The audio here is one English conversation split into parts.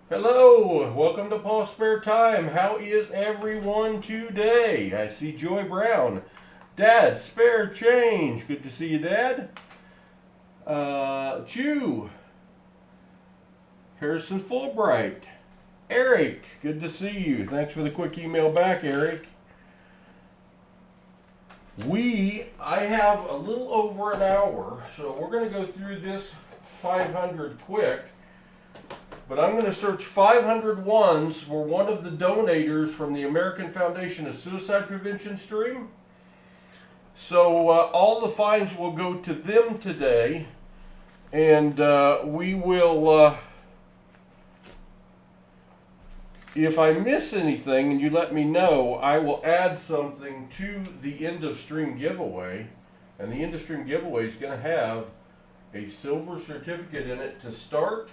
Hello, welcome to PasSpareTime. How is everyone today? I see Joy Brown. Dad, spare change. Good to see you, Dad. Chew. Harrison Fulbright. Eric, good to see you. Thanks for the quick email back, Eric. I have a little over an hour, so we're going to go through this 500 quick. But I'm going to search 500 ones for one of the donators from the American Foundation of Suicide Prevention stream. So all the fines will go to them today, and we will, if I miss anything and you let me know, I will add something to the end of stream giveaway. And the end of stream giveaway is going to have a silver certificate in it to start.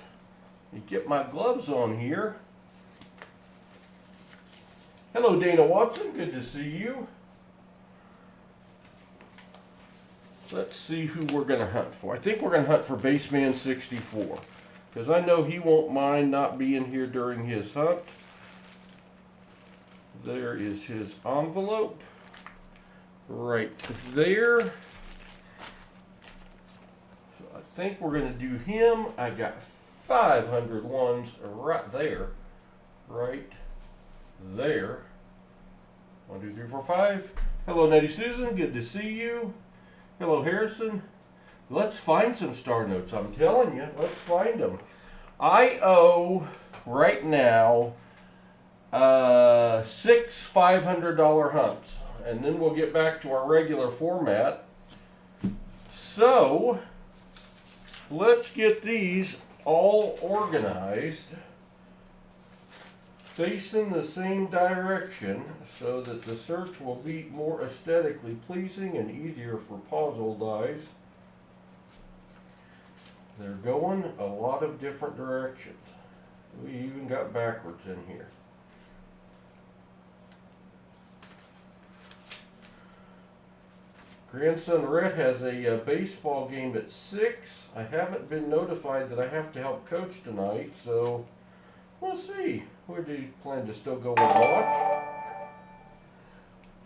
You get my gloves on here. Hello, Dana Watson. Good to see you. Let's see who we're going to hunt for. I think we're going to hunt for Baseman 64 because I know he won't mind not being here during his hunt. There is his envelope right there. So I think we're going to do him. I got 500 ones right there. Right there. 1, 2, 3, 4, 5. Hello, Nettie Susan. Good to see you. Hello, Harrison. Let's find some star notes. I'm telling you, let's find them. I owe right now 6 $500 hunts, and then we'll get back to our regular format. So let's get these all organized, facing the same direction so that the search will be more aesthetically pleasing and easier for puzzle eyes. They're going a lot of different directions. We even got backwards in here. Grandson Rhett has a baseball game at 6. I haven't been notified that I have to help coach tonight, so we'll see. Where do you plan to still go and watch?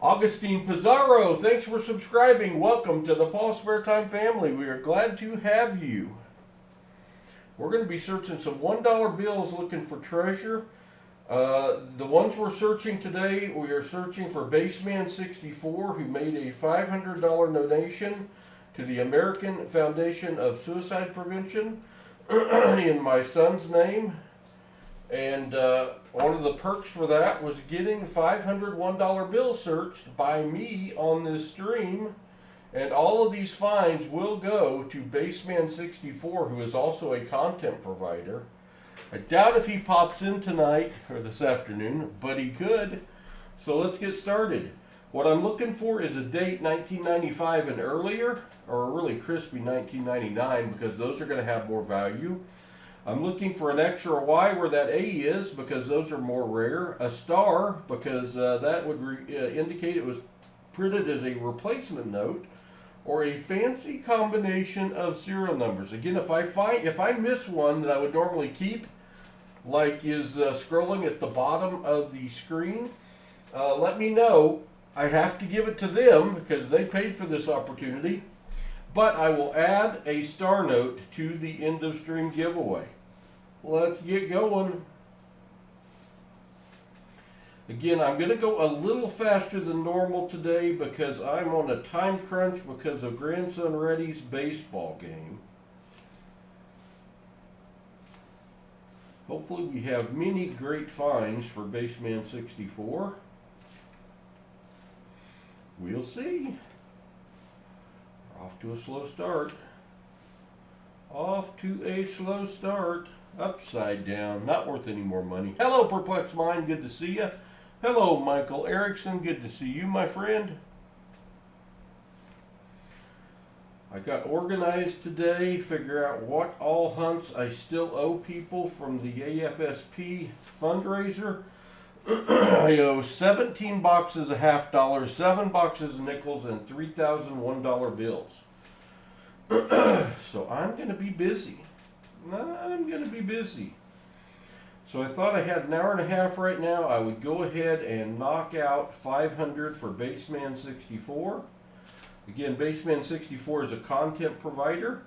Augustine Pizarro, thanks for subscribing. Welcome to the PasSpareTime family. We are glad to have you. We're going to be searching some $1 bills looking for treasure. The ones we're searching today, we are searching for Baseman 64, who made a $500 donation to the American Foundation of Suicide Prevention in my son's name. And one of the perks for that was getting 500 $1 bills searched by me on this stream. And all of these fines will go to Baseman 64, who is also a content provider. I doubt if he pops in tonight or this afternoon, but he could. So let's get started. What I'm looking for is a date 1995 and earlier, or a really crispy 1999, because those are going to have more value. I'm looking for an X or a Y where that A is, because those are more rare. A star, because that would indicate it was printed as a replacement note. Or a fancy combination of serial numbers. Again, if I miss one that I would normally keep, like is scrolling at the bottom of the screen, let me know. I have to give it to them because they paid for this opportunity. But I will add a star note to the end of stream giveaway. Let's get going. Again, I'm going to go a little faster than normal today because I'm on a time crunch because of Grandson Reddy's baseball game. Hopefully we have many great finds for Baseman 64. We'll see. We're off to a slow start. Off to a slow start. Upside down. Not worth any more money. Hello, Perplexed Mind. Good to see you. Hello, Michael Erickson. Good to see you, my friend. I got organized today, figure out what all hunts I still owe people from the AFSP fundraiser. I owe 17 boxes of $50, 7 boxes of nickels, and 3,000 $1 bills. So I'm going to be busy. So I thought I had an hour and a half right now. I would go ahead and knock out 500 for Baseman 64. Again, Baseman 64 is a content provider.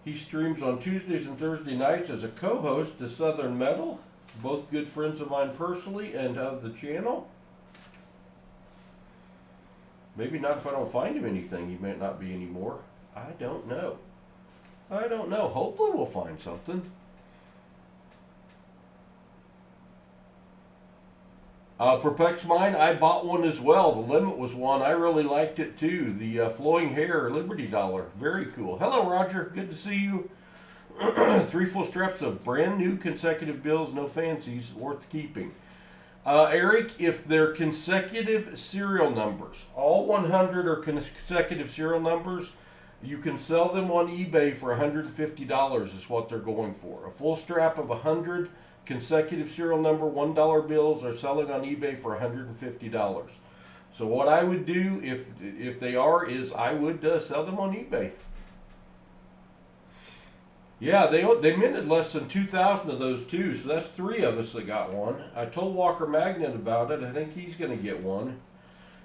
He streams on Tuesdays and Thursday nights as a co-host to Southern Metal. Both good friends of mine personally and of the channel. Maybe not if I don't find him anything. He might not be anymore. I don't know. I don't know. Hopefully we'll find something. Perplex Mine, I bought one as well. The limit was one. I really liked it too. The Flowing Hair Liberty Dollar. Very cool. Hello, Roger. Good to see you. 3 full straps of brand new consecutive bills, no fancies, worth keeping. Eric, if they're consecutive serial numbers, all 100 are consecutive serial numbers, you can sell them on eBay for $150 is what they're going for. A full strap of 100 consecutive serial number $1 bills are selling on eBay for $150. So what I would do if they are is I would sell them on eBay. Yeah, they minted less than 2,000 of those too, so that's 3 of us that got one. I told Walker Magnet about it. I think he's going to get one.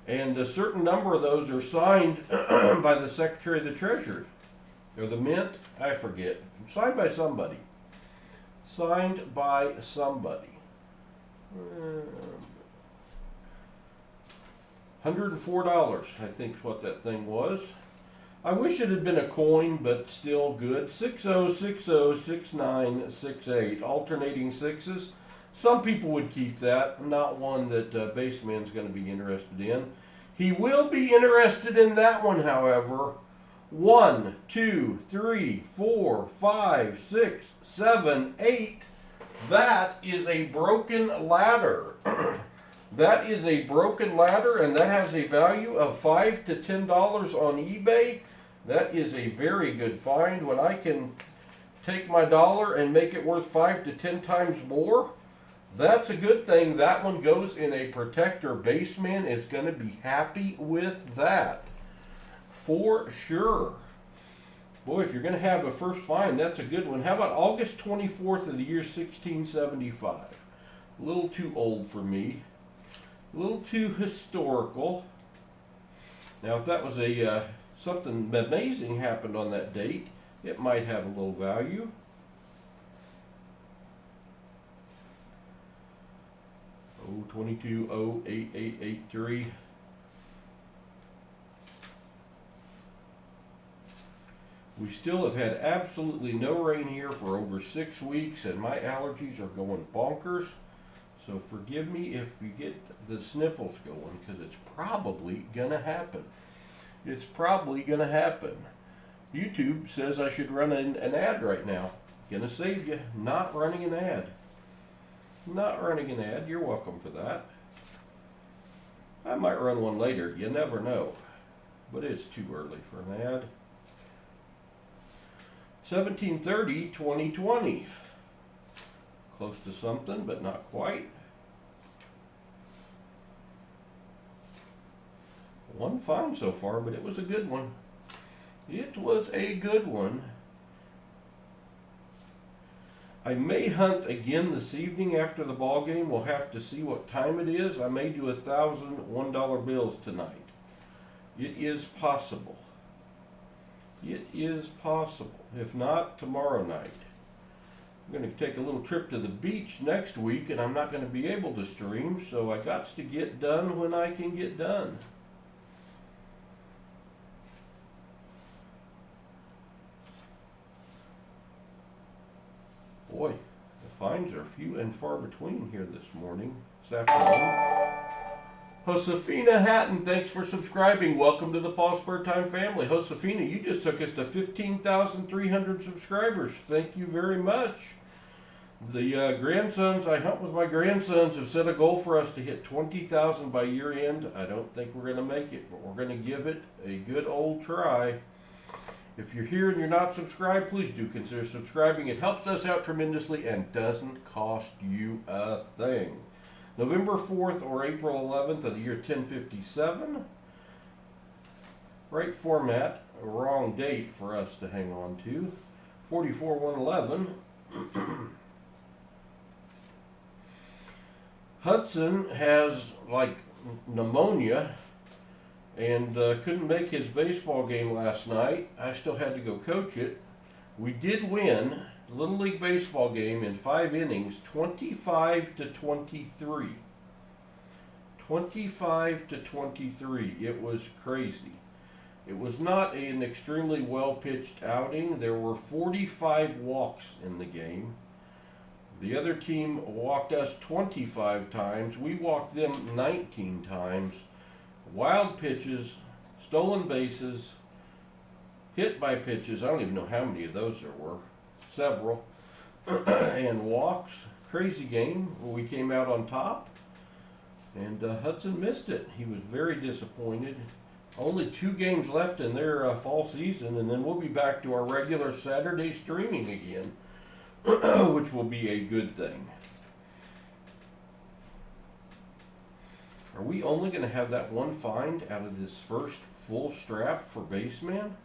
And a certain number of those are signed by the Secretary of the Treasury. Or the Mint, I forget. Signed by somebody. Signed by somebody. $104, I think is what that thing was. I wish it had been a coin, but still good. 60606968, alternating sixes. Some people would keep that, not one that Baseman's going to be interested in. He will be interested in that one, however. 1, 2, 3, 4, 5, 6, 7, 8. That is a broken ladder. That is a broken ladder, and that has a value of $5 to $10 on eBay. That is a very good find. When I can take my dollar and make it worth 5 to 10 times more, that's a good thing. That one goes in a protector. Baseman is going to be happy with that. For sure. Boy, if you're going to have a first find, that's a good one. How about August 24th of the year 1675? A little too old for me. A little too historical. Now, if that was something amazing happened on that date, it might have a little value. Oh, 22-08883. We still have had absolutely no rain here for over 6 weeks, and my allergies are going bonkers. So forgive me if you get the sniffles going, because it's probably going to happen. It's probably going to happen. YouTube says I should run an ad right now. Gonna save you. Not running an ad. Not running an ad. You're welcome for that. I might run one later. You never know. But it's too early for an ad. 17/30/2020. Close to something, but not quite. One find so far, but it was a good one. It was a good one. I may hunt again this evening after the ball game. We'll have to see what time it is. I may do 1,000 $1 bills tonight. It is possible. It is possible. If not, tomorrow night. I'm going to take a little trip to the beach next week, and I'm not going to be able to stream, so I got to get done when I can get done. Boy, the finds are few and far between here this afternoon. Josefina Hatton, thanks for subscribing. Welcome to the PasSpareTime family. Josefina, you just took us to 15,300 subscribers. Thank you very much. The grandsons, I hunt with my grandsons, have set a goal for us to hit 20,000 by year end. I don't think we're going to make it, but we're going to give it a good old try. If you're here and you're not subscribed, please do consider subscribing. It helps us out tremendously and doesn't cost you a thing. November 4th or April 11th of the year 1057. Right format, wrong date for us to hang on to. 44-111. Hudson has like pneumonia and couldn't make his baseball game last night. I still had to go coach it. We did win Little League baseball game in 5 innings, 25-23. 25-23. It was crazy. It was not an extremely well-pitched outing. There were 45 walks in the game. The other team walked us 25 times. We walked them 19 times. Wild pitches, stolen bases, hit by pitches. I don't even know how many of those there were. Several. And walks. Crazy game. We came out on top. And Hudson missed it. He was very disappointed. Only 2 games left in their fall season, and then we'll be back to our regular Saturday streaming again, which will be a good thing. Are we only going to have that one find out of this first full strap for Baseman?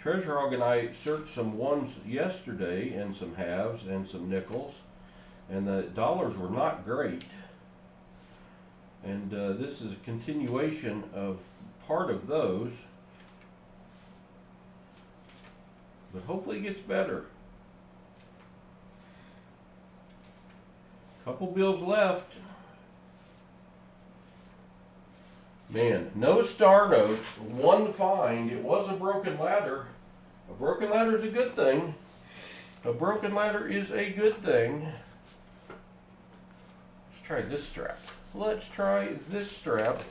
Treasure Hog and I searched some ones yesterday and some halves and some nickels, and the dollars were not great. And this is a continuation of part of those, but hopefully it gets better. Couple bills left. Man, no star notes, one find. It was a broken ladder. A broken ladder is a good thing. A broken ladder is a good thing. Let's try this strap. Let's try this strap.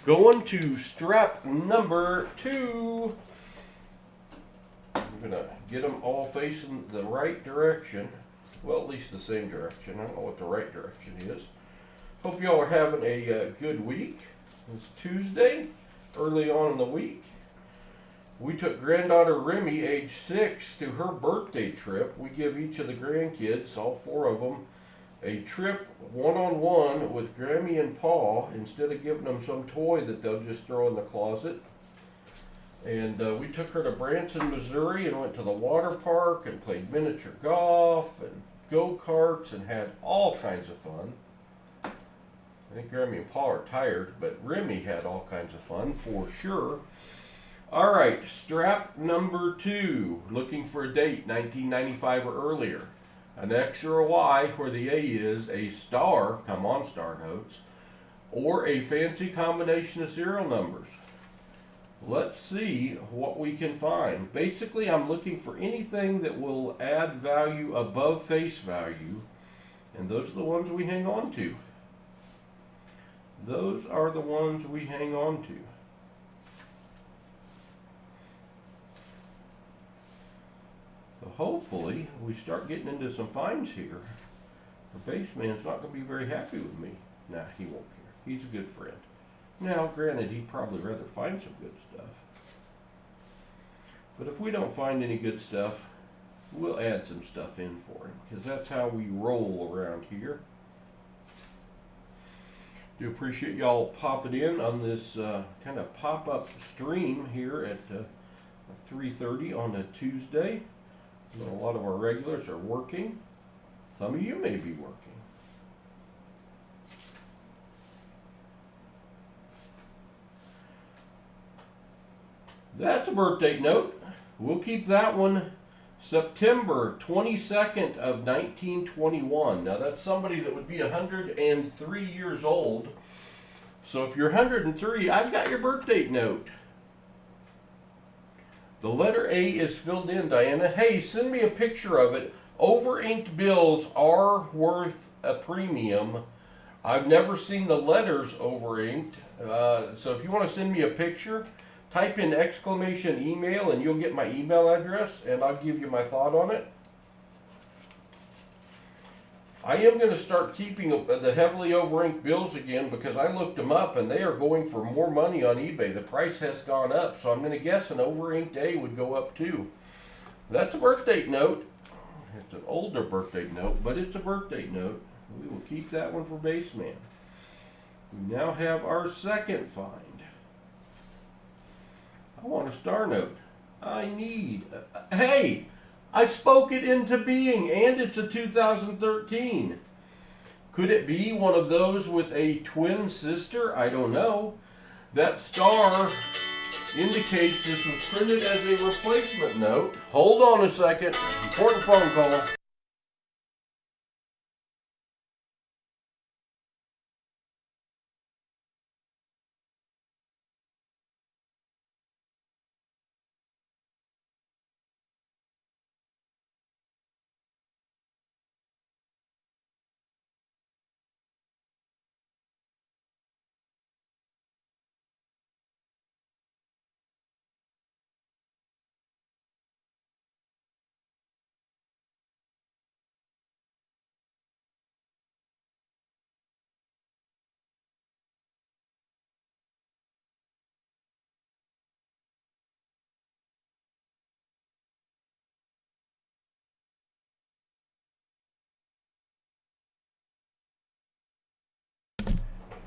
Going to strap number 2. I'm gonna get them all facing the right direction. Well, at least the same direction. I don't know what the right direction is. Hope y'all are having a good week. It's Tuesday, early on in the week. We took granddaughter Remy, age 6, to her birthday trip. We give each of the grandkids, all 4 of them, a trip one-on-one with Grammy and Paul, instead of giving them some toy that they'll just throw in the closet. And we took her to Branson, Missouri, and went to the water park and played miniature golf and go-karts and had all kinds of fun. I think Grammy and Paul are tired, but Remy had all kinds of fun for sure. All right, strap number 2. Looking for a date, 1995 or earlier. An X or a Y where the A is a star, come on star notes, or a fancy combination of serial numbers. Let's see what we can find. Basically, I'm looking for anything that will add value above face value, and those are the ones we hang on to. Those are the ones we hang on to. So hopefully we start getting into some finds here. The baseman's not going to be very happy with me. Nah, he won't care. He's a good friend. Now, granted, he'd probably rather find some good stuff. But if we don't find any good stuff, we'll add some stuff in for him, because that's how we roll around here. Do appreciate y'all popping in on this kind of pop-up stream here at 3:30 on a Tuesday. I know a lot of our regulars are working. Some of you may be working. That's a birthday note. We'll keep that one. September 22nd of 1921. Now that's somebody that would be 103 years old. So if you're 103, I've got your birthday note. The letter A is filled in, Diana. Hey, send me a picture of it. Over-inked bills are worth a premium. I've never seen the letters over-inked. So if you want to send me a picture, type in exclamation email and you'll get my email address and I'll give you my thought on it. I am going to start keeping the heavily over-inked bills again because I looked them up and they are going for more money on eBay. The price has gone up, so I'm going to guess an over-inked A would go up too. That's a birthday note. It's an older birthday note, but it's a birthday note. We will keep that one for Baseman. We now have our second find. I want a star note. I need, hey, I spoke it into being, and it's a 2013. Could it be one of those with a twin sister? I don't know. That star indicates this was printed as a replacement note. Hold on a second. Important phone call.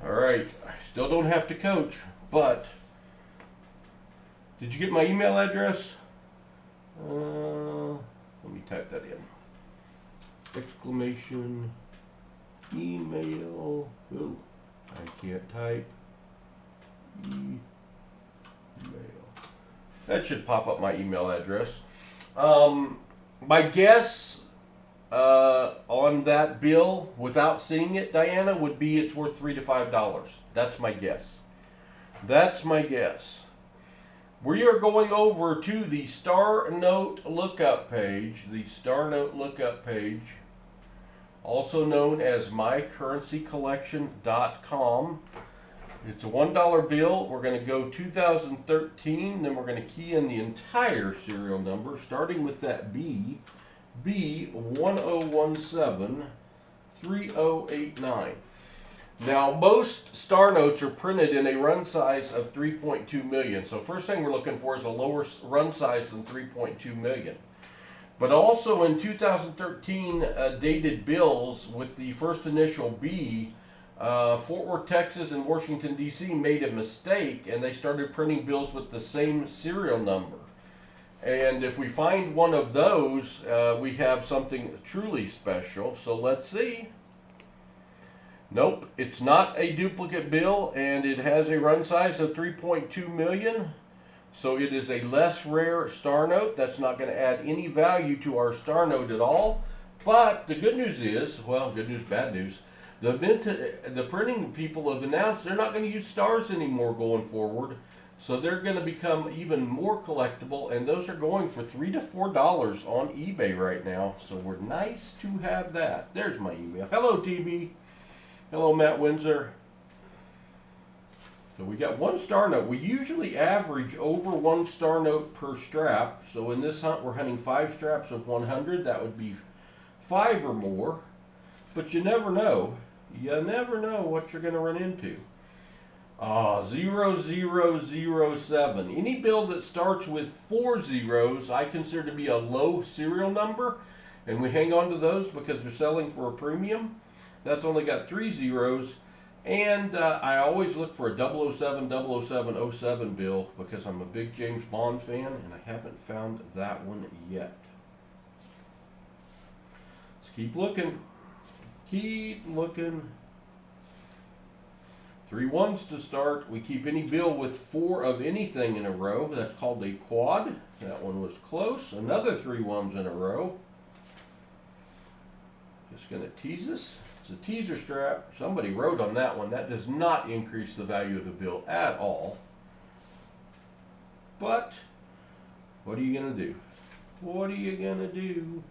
All right. I still don't have to coach, but did you get my email address? Let me type that in. Exclamation email. Oh, I can't type email. That should pop up my email address. My guess on that bill, without seeing it, Diana, would be it's worth $3 to $5. That's my guess. That's my guess. We are going over to the Star Note lookup page, also known as mycurrencycollection.com. It's a $1 bill. We're going to go 2013, then we're going to key in the entire serial number, starting with that B10173089. Now, most star notes are printed in a run size of 3.2 million. So first thing we're looking for is a lower run size than 3.2 million. But also in 2013 dated bills with the first initial B, Fort Worth, Texas and Washington, D.C. made a mistake and they started printing bills with the same serial number. And if we find one of those, we have something truly special. So let's see. Nope, it's not a duplicate bill, and it has a run size of 3.2 million. So it is a less rare star note. That's not going to add any value to our star note at all. But the good news is, well, good news, bad news. The printing people have announced they're not going to use stars anymore going forward. So they're going to become even more collectible, and those are going for $3 to $4 on eBay right now. So we're nice to have that. There's my email. Hello, TB. Hello, Matt Windsor. So we got one star note. We usually average over one star note per strap. So in this hunt, we're hunting 5 straps of 100. That would be 5 or more. But you never know. You never know what you're going to run into. 0007. Any bill that starts with 4 zeros, I consider to be a low serial number. And we hang on to those because they're selling for a premium. That's only got 3 zeros. And I always look for a 007, 00707 bill because I'm a big James Bond fan and I haven't found that one yet. Let's keep looking. Keep looking. 3 ones to start. We keep any bill with 4 of anything in a row. That's called a quad. That one was close. Another 3 ones in a row. Just going to tease us. It's a teaser strap. Somebody wrote on that one. That does not increase the value of the bill at all. But what are you going to do? What are you going to do?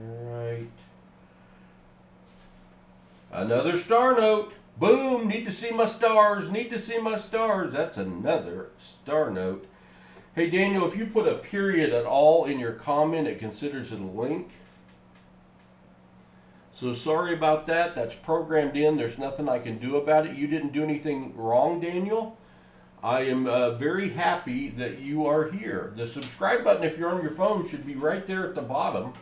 Alright. Another star note. Boom! Need to see my stars. Need to see my stars. That's another star note. Hey Daniel, if you put a period at all in your comment, it considers it a link. So sorry about that. That's programmed in. There's nothing I can do about it. You didn't do anything wrong, Daniel. I am very happy that you are here. The subscribe button, if you're on your phone, should be right there at the bottom.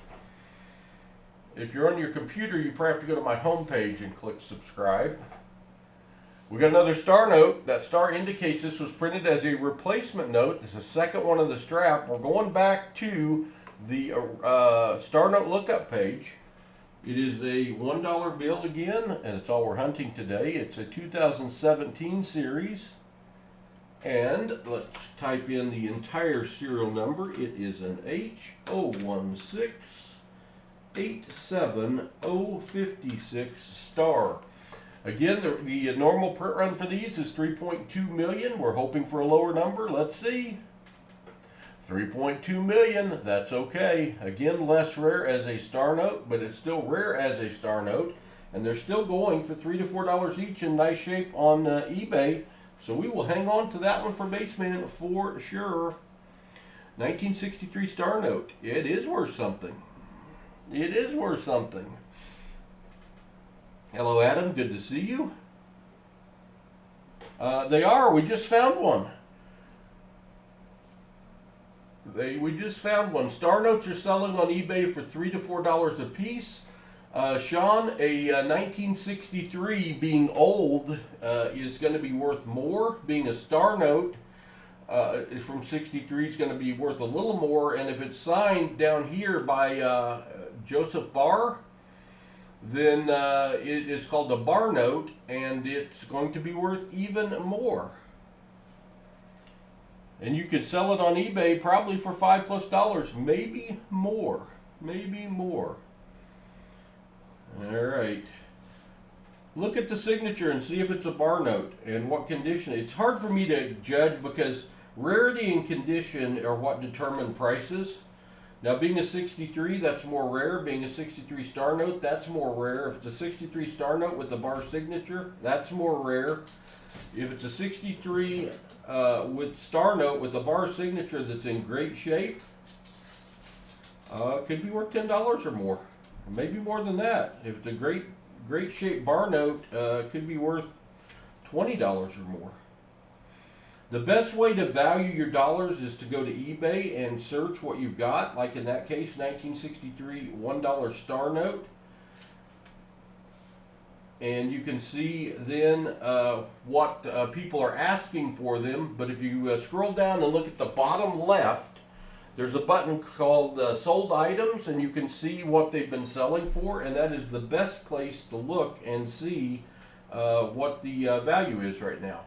If you're on your computer, you probably have to go to my home page and click subscribe. We got another star note. That star indicates this was printed as a replacement note. This is the second one of the strap. We're going back to the star note lookup page. It is a $1 bill again, and it's all we're hunting today. It's a 2017 series. And let's type in the entire serial number. It is an H016-87056 star. Again, the normal print run for these is 3.2 million. We're hoping for a lower number. Let's see. 3.2 million. That's okay. Again, less rare as a star note, but it's still rare as a star note. And they're still going for $3 to $4 each in nice shape on eBay. So we will hang on to that one for Baseman for sure. 1963 star note. It is worth something. It is worth something. Hello, Adam. Good to see you. They are. We just found one. We just found one. Star notes are selling on eBay for $3 to $4 a piece. Sean, a 1963 being old is going to be worth more. Being a star note from 63 is going to be worth a little more. And if it's signed down here by Joseph Barr, then it is called a bar note, and it's going to be worth even more. And you could sell it on eBay probably for $5+, maybe more. Maybe more. All right. Look at the signature and see if it's a bar note and what condition. It's hard for me to judge because rarity and condition are what determine prices. Now, being a 63, that's more rare. Being a 63 star note, that's more rare. If it's a 63 star note with the bar signature, that's more rare. If it's a 63 with star note with a bar signature that's in great shape, could be worth $10 or more. Maybe more than that. If it's a great shape bar note, could be worth $20 or more. The best way to value your dollars is to go to eBay and search what you've got. Like in that case, 1963 $1 star note. And you can see then what people are asking for them. But if you scroll down and look at the bottom left, there's a button called Sold Items, and you can see what they've been selling for. And that is the best place to look and see what the value is right now.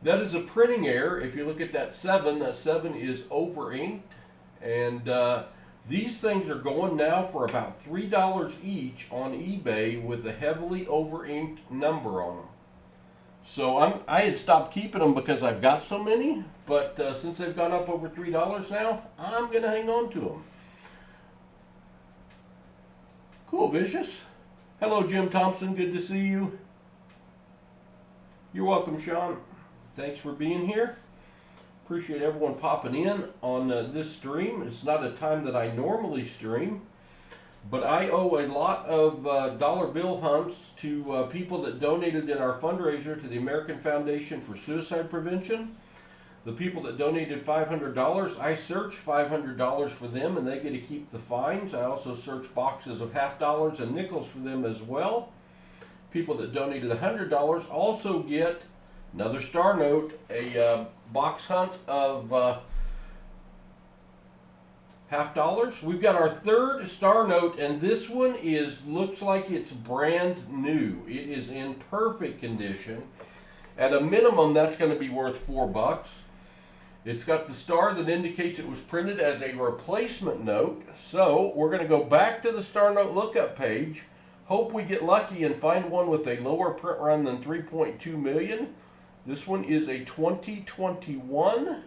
That is a printing error. If you look at that 7 is over inked. And these things are going now for about $3 each on eBay with a heavily over inked number on them. So I had stopped keeping them because I've got so many. But since they've gone up over $3 now, I'm going to hang on to them. Cool, Vicious. Hello, Jim Thompson. Good to see you. You're welcome, Sean. Thanks for being here. Appreciate everyone popping in on this stream. It's not a time that I normally stream, but I owe a lot of dollar bill hunts to people that donated in our fundraiser to the American Foundation for Suicide Prevention. The people that donated $500, I search $500 for them and they get to keep the fines. I also search boxes of $50 and nickels for them as well. People that donated $100 also get another star note, a box hunt of $50. We've got our third star note, and this one looks like it's brand new. It is in perfect condition. At a minimum, that's going to be worth $4. It's got the star that indicates it was printed as a replacement note. So we're going to go back to the star note lookup page. Hope we get lucky and find one with a lower print run than 3.2 million. This one is a 2021.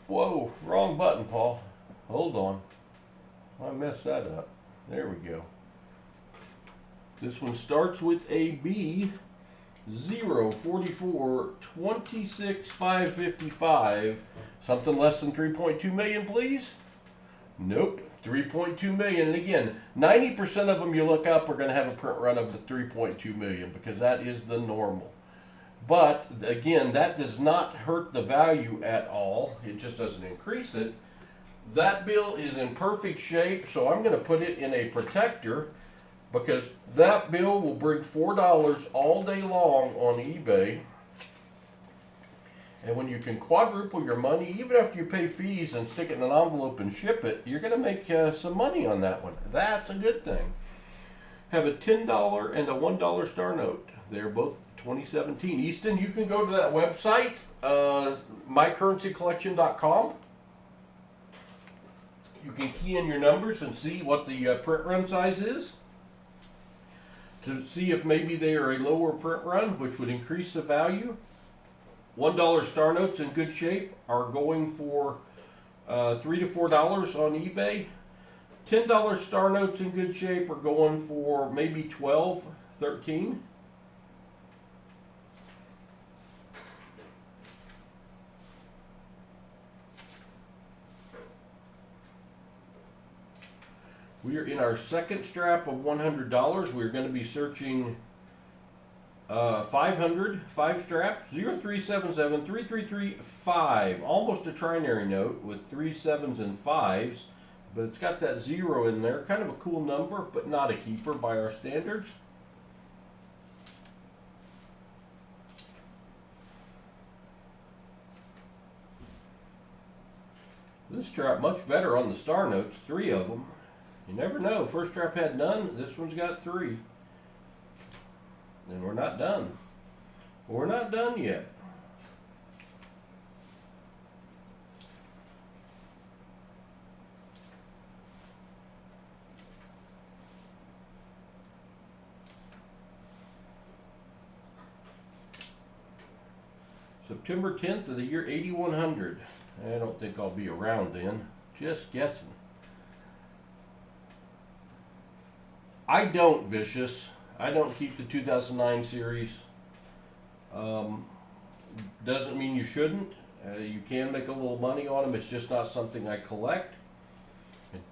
Whoa, wrong button, Paul. Hold on. I messed that up. There we go. This one starts with a B, 044 26 555. Something less than 3.2 million, please? Nope. 3.2 million, and again, 90% of them you look up are going to have a print run of the 3.2 million because that is the normal. But again, that does not hurt the value at all. It just doesn't increase it. That bill is in perfect shape, so I'm going to put it in a protector. because that bill will bring $4 all day long on eBay. And when you can quadruple your money, even after you pay fees and stick it in an envelope and ship it, you're going to make some money on that one. That's a good thing. Have a $10 and a $1 star note. They're both 2017. Easton, you can go to that website, mycurrencycollection.com. You can key in your numbers and see what the print run size is, to see if maybe they are a lower print run, which would increase the value. $1 star notes in good shape are going for $3 to $4 on eBay. $10 star notes in good shape are going for maybe $12, $13. We are in our second strap of $100. We're going to be searching 500, 5 straps, 0377 3335, almost a trinary note with 3 7s and 5s, but it's got that 0 in there. Kind of a cool number, but not a keeper by our standards. This strap much better on the star notes, 3 of them. You never know. First strap had none. This one's got 3. And we're not done. We're not done yet. September 10th of the year 8100. I don't think I'll be around then. Just guessing. I don't, Vicious. I don't keep the 2009 series. Doesn't mean you shouldn't. You can make a little money on them. It's just not something I collect.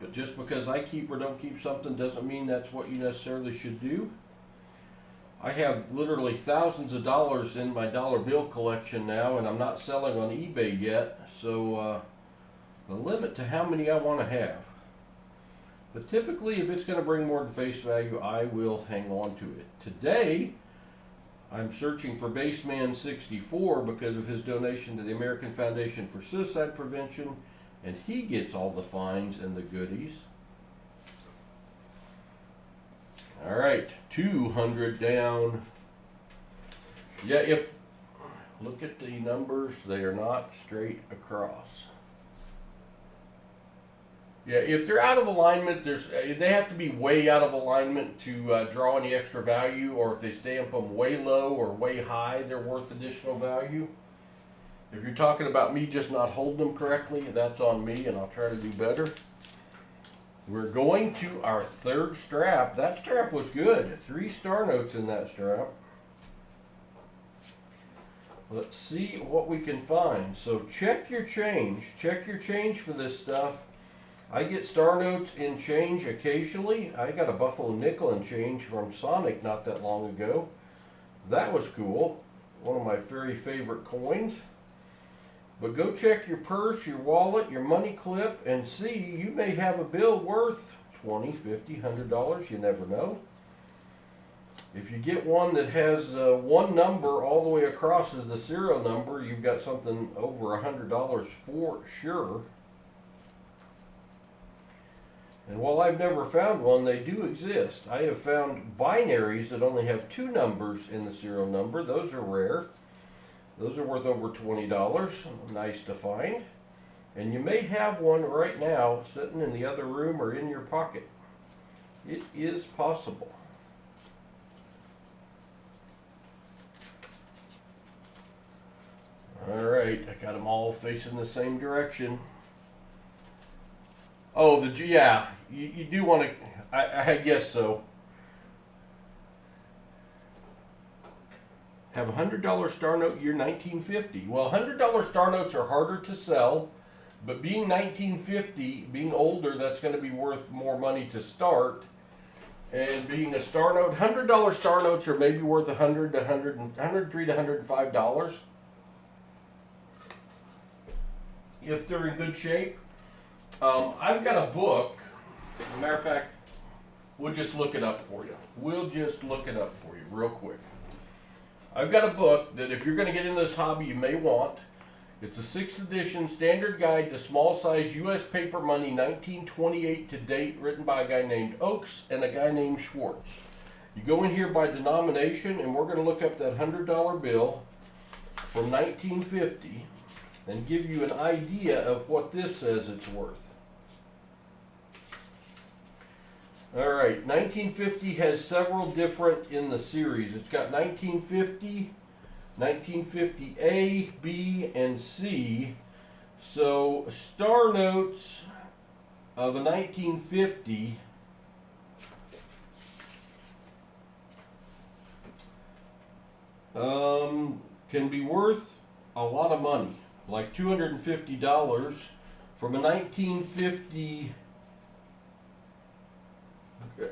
But just because I keep or don't keep something doesn't mean that's what you necessarily should do. I have literally thousands of dollars in my dollar bill collection now, and I'm not selling on eBay yet. So the limit to how many I want to have. But typically, if it's going to bring more than face value, I will hang on to it. Today, I'm searching for Baseman 64 because of his donation to the American Foundation for Suicide Prevention, and he gets all the fines and the goodies. All right, 200 down. Yeah, look at the numbers, they are not straight across. Yeah, if they're out of alignment, they have to be way out of alignment to draw any extra value, or if they stamp them way low or way high, they're worth additional value. If you're talking about me just not holding them correctly, that's on me, and I'll try to do better. We're going to our third strap. That strap was good. 3 star notes in that strap. Let's see what we can find. So check your change. Check your change for this stuff. I get star notes in change occasionally. I got a Buffalo nickel in change from Sonic not that long ago. That was cool. One of my very favorite coins. But go check your purse, your wallet, your money clip, and see, you may have a bill worth $20, $50, $100. You never know. If you get one that has one number all the way across as the serial number, you've got something over $100 for sure. And while I've never found one, they do exist. I have found binaries that only have 2 numbers in the serial number. Those are rare. Those are worth over $20. Nice to find. And you may have one right now sitting in the other room or in your pocket. It is possible. All right, I got them all facing the same direction. Oh, yeah, you do want to, I guess so. Have a $100 star note year 1950. Well, $100 star notes are harder to sell, but being 1950, being older, that's going to be worth more money to start. And being a star note, $100 star notes are maybe worth $103 to $105 if they're in good shape. I've got a book. As a matter of fact, We'll just look it up for you. We'll just look it up for you real quick. I've got a book that if you're going to get into this hobby, you may want. It's a 6th edition standard guide to small size U.S. paper money 1928 to date, written by a guy named Oakes and a guy named Schwartz. You go in here by denomination, and we're going to look up that $100 bill from 1950 and give you an idea of what this says it's worth. All right, 1950 has several different in the series. It's got 1950, 1950 A, B, and C. So star notes of a 1950 can be worth a lot of money, like $250 from a 1950.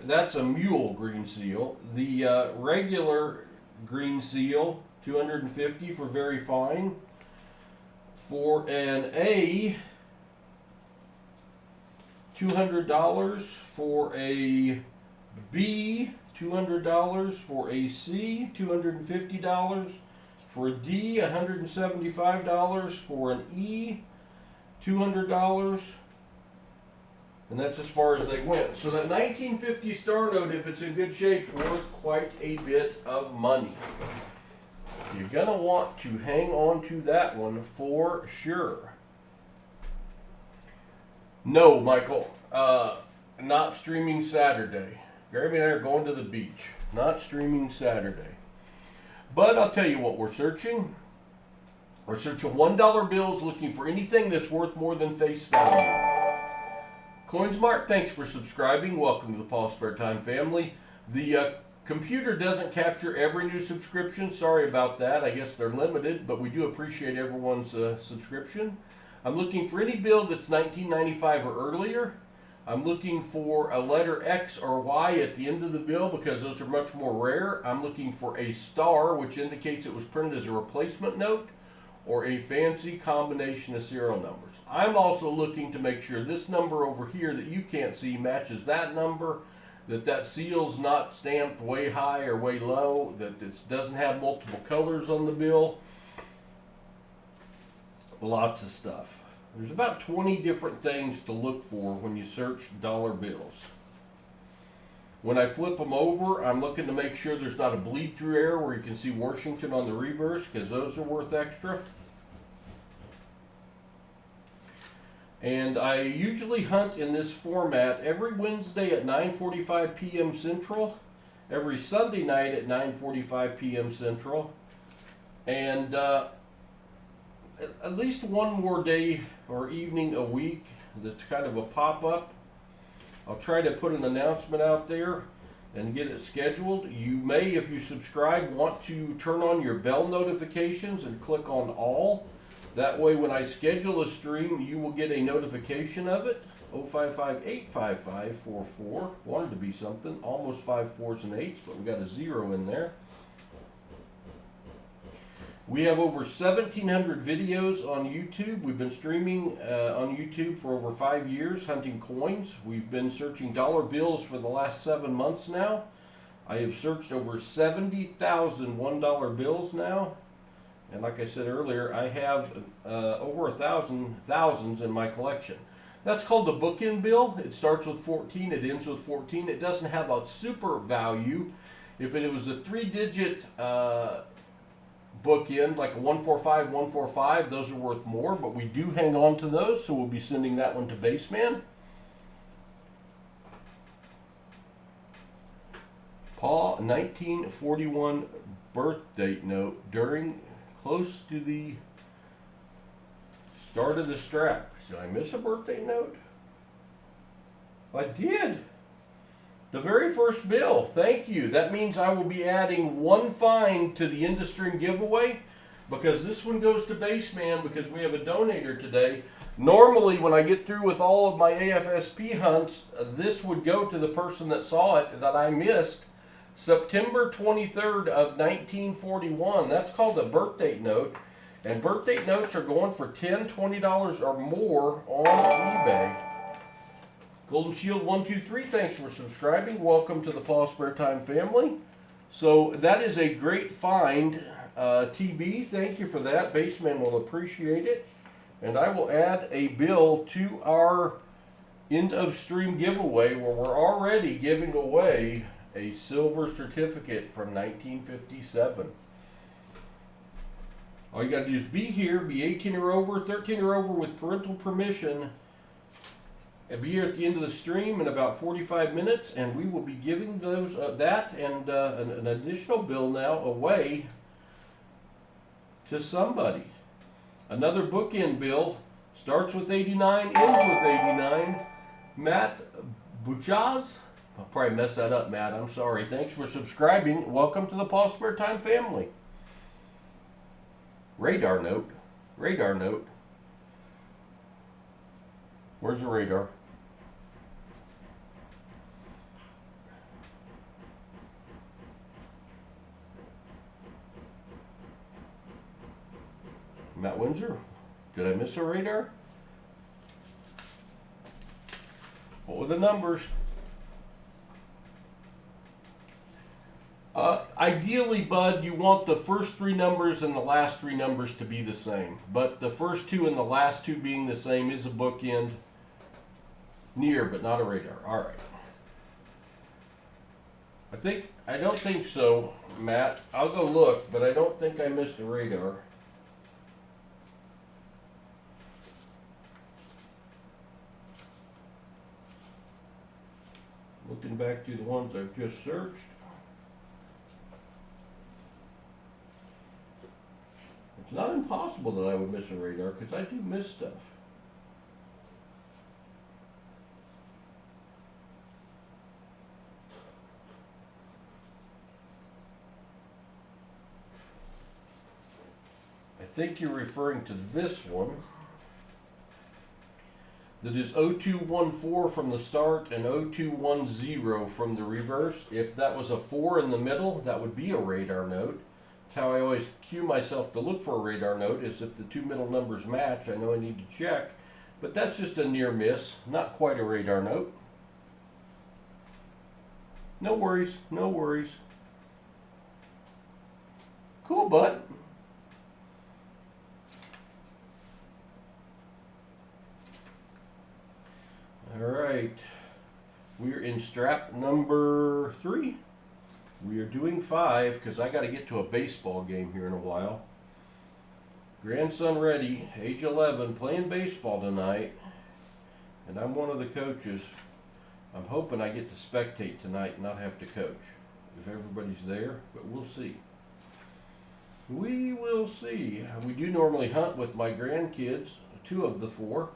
That's a mule green seal. The regular green seal, $250 for very fine. For an A, $200. For a B, $200. For a C, $250. For a D, $175. For an E, $200. And that's as far as they went. So that 1950 star note, if it's in good shape, is worth quite a bit of money. You're going to want to hang on to that one for sure. No, Michael, not streaming Saturday. Gary and I are going to the beach. Not streaming Saturday. But I'll tell you what we're searching. We're searching $1 bills, looking for anything that's worth more than face value. CoinSmart, thanks for subscribing. Welcome to the PasSpareTime family. The computer doesn't capture every new subscription. Sorry about that. I guess they're limited, but we do appreciate everyone's subscription. I'm looking for any bill that's 1995 or earlier. I'm looking for a letter X or Y at the end of the bill because those are much more rare. I'm looking for a star, which indicates it was printed as a replacement note, or a fancy combination of serial numbers. I'm also looking to make sure this number over here that you can't see matches that number, that seal's not stamped way high or way low, that it doesn't have multiple colors on the bill. Lots of stuff. There's about 20 different things to look for when you search dollar bills. When I flip them over, I'm looking to make sure there's not a bleed through error where you can see Washington on the reverse, because those are worth extra. And I usually hunt in this format every Wednesday at 9:45 p.m. Central, every Sunday night at 9:45 p.m. Central, and at least one more day or evening a week that's kind of a pop-up. I'll try to put an announcement out there and get it scheduled. You may, if you subscribe, want to turn on your bell notifications and click on all. That way when I schedule a stream, you will get a notification of it. 055-855-44. Wanted to be something. Almost 5 4s and 8s, but we got a 0 in there. We have over 1,700 videos on YouTube. We've been streaming on YouTube for over 5 years, hunting coins. We've been searching dollar bills for the last 7 months now. I have searched over 70,000 $1 bills now. And like I said earlier, I have over thousands in my collection. That's called the bookend bill. It starts with 14, it ends with 14. It doesn't have a super value. If it was a 3-digit bookend, like a 145, 145, those are worth more, but we do hang on to those, so we'll be sending that one to Baseman. Paul, 1941 birth date note during close to the start of the strap. Did I miss a birthday note? I did. The very first bill. Thank you. That means I will be adding one find to the in-the-stream giveaway, because this one goes to Baseman because we have a donator today. Normally, when I get through with all of my AFSP hunts, this would go to the person that saw it that I missed. September 23rd of 1941. That's called a birth date note. And birth date notes are going for $10, $20 or more on eBay. Golden Shield 123, thanks for subscribing. Welcome to the PasSpareTime family. So that is a great find, TB. Thank you for that. Baseman will appreciate it. And I will add a bill to our end of stream giveaway where we're already giving away a silver certificate from 1957. All you got to do is be here, be 18 or over, 13 or over with parental permission, and be here at the end of the stream in about 45 minutes, and we will be giving those that and an additional bill now away to somebody. Another bookend bill starts with 89, ends with 89. Matt Bujaz. I'll probably mess that up, Matt. I'm sorry. Thanks for subscribing. Welcome to the PasSpareTime family. Radar note. Radar note. Where's the radar? Matt Windsor. Did I miss a radar? What were the numbers? Ideally, Bud, you want the first three numbers and the last three numbers to be the same. But the first two and the last two being the same is a bookend. Near, but not a radar. All right. I don't think so, Matt. I'll go look, but I don't think I missed a radar. Looking back to the ones I've just searched. It's not impossible that I would miss a radar because I do miss stuff. I think you're referring to this one. That is 0214 from the start and 0210 from the reverse. If that was a 4 in the middle, that would be a radar note. That's how I always cue myself to look for a radar note, is if the two middle numbers match, I know I need to check. But that's just a near miss, not quite a radar note. No worries, no worries. Cool, bud. All right, we're in strap number 3. We are doing 5 because I got to get to a baseball game here in a while. Grandson ready, age 11, playing baseball tonight, and I'm one of the coaches. I'm hoping I get to spectate tonight and not have to coach if everybody's there, but we'll see. We will see. We do normally hunt with my grandkids, 2 of the 4.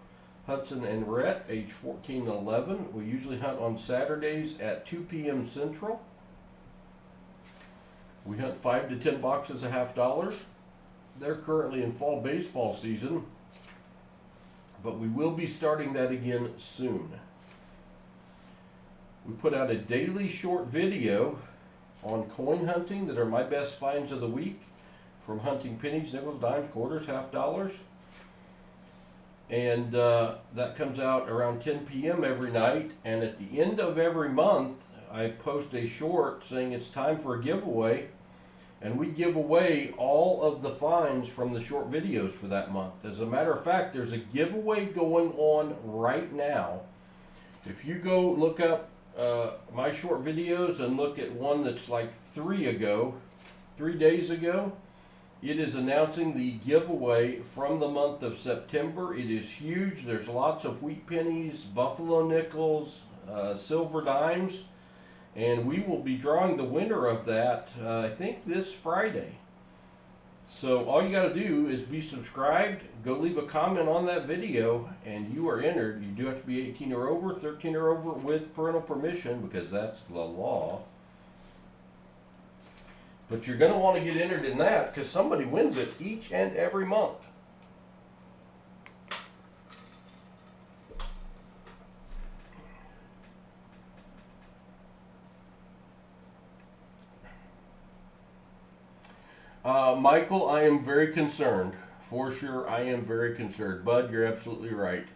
Hudson and Rhett, age 14 and 11. We usually hunt on Saturdays at 2 p.m. Central. We hunt 5 to 10 boxes of $50. They're currently in fall baseball season, but we will be starting that again soon. We put out a daily short video on coin hunting that are my best finds of the week, from hunting pennies, nickels, dimes, quarters, $50. And that comes out around 10 p.m. every night. And at the end of every month, I post a short saying it's time for a giveaway. And we give away all of the finds from the short videos for that month. As a matter of fact, there's a giveaway going on right now. If you go look up my short videos and look at one that's like 3 days ago, it is announcing the giveaway from the month of September. It is huge. There's lots of wheat pennies, buffalo nickels, silver dimes, and we will be drawing the winner of that, I think, this Friday. So all you got to do is be subscribed, go leave a comment on that video, and you are entered. You do have to be 18 or over, 13 or over with parental permission, because that's the law. But you're going to want to get entered in that because somebody wins it each and every month. Michael, I am very concerned. For sure, I am very concerned. Bud, you're absolutely right.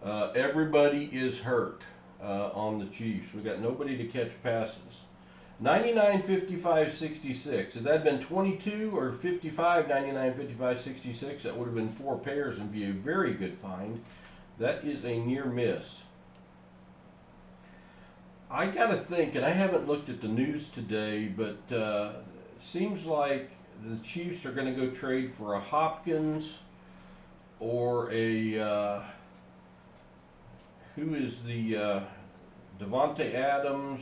Everybody is hurt. on the Chiefs. We got nobody to catch passes. 99, 55, 66. If that had been 22 or 55, 99, 55, 66, that would have been 4 pairs and be a very good find. That is a near miss. I gotta think, and I haven't looked at the news today, but seems like the Chiefs are going to go trade for a Hopkins or a who is the Devontae Adams,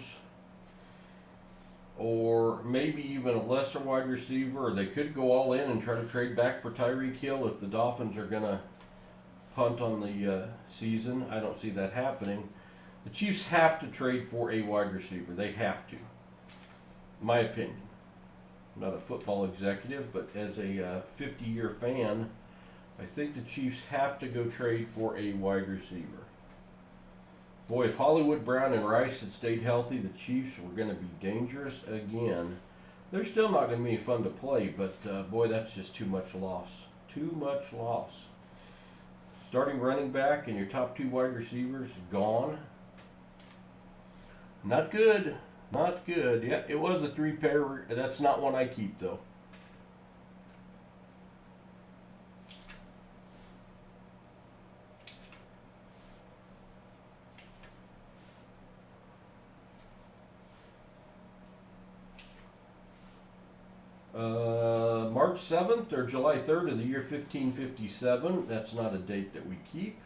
or maybe even a lesser wide receiver, or they could go all in and try to trade back for Tyreek Hill if the Dolphins are going to punt on the season. I don't see that happening. The Chiefs have to trade for a wide receiver. They have to. My opinion. I'm not a football executive, but as a 50-year fan, I think the Chiefs have to go trade for a wide receiver. Boy, if Hollywood Brown and Rice had stayed healthy, the Chiefs were going to be dangerous again. They're still not going to be fun to play, but boy, that's just too much loss. Too much loss. Starting running back and your top 2 wide receivers gone. Not good. Not good. Yeah, it was a 3-pair. That's not one I keep, though. March 7th or July 3rd of the year 1557. That's not a date that we keep.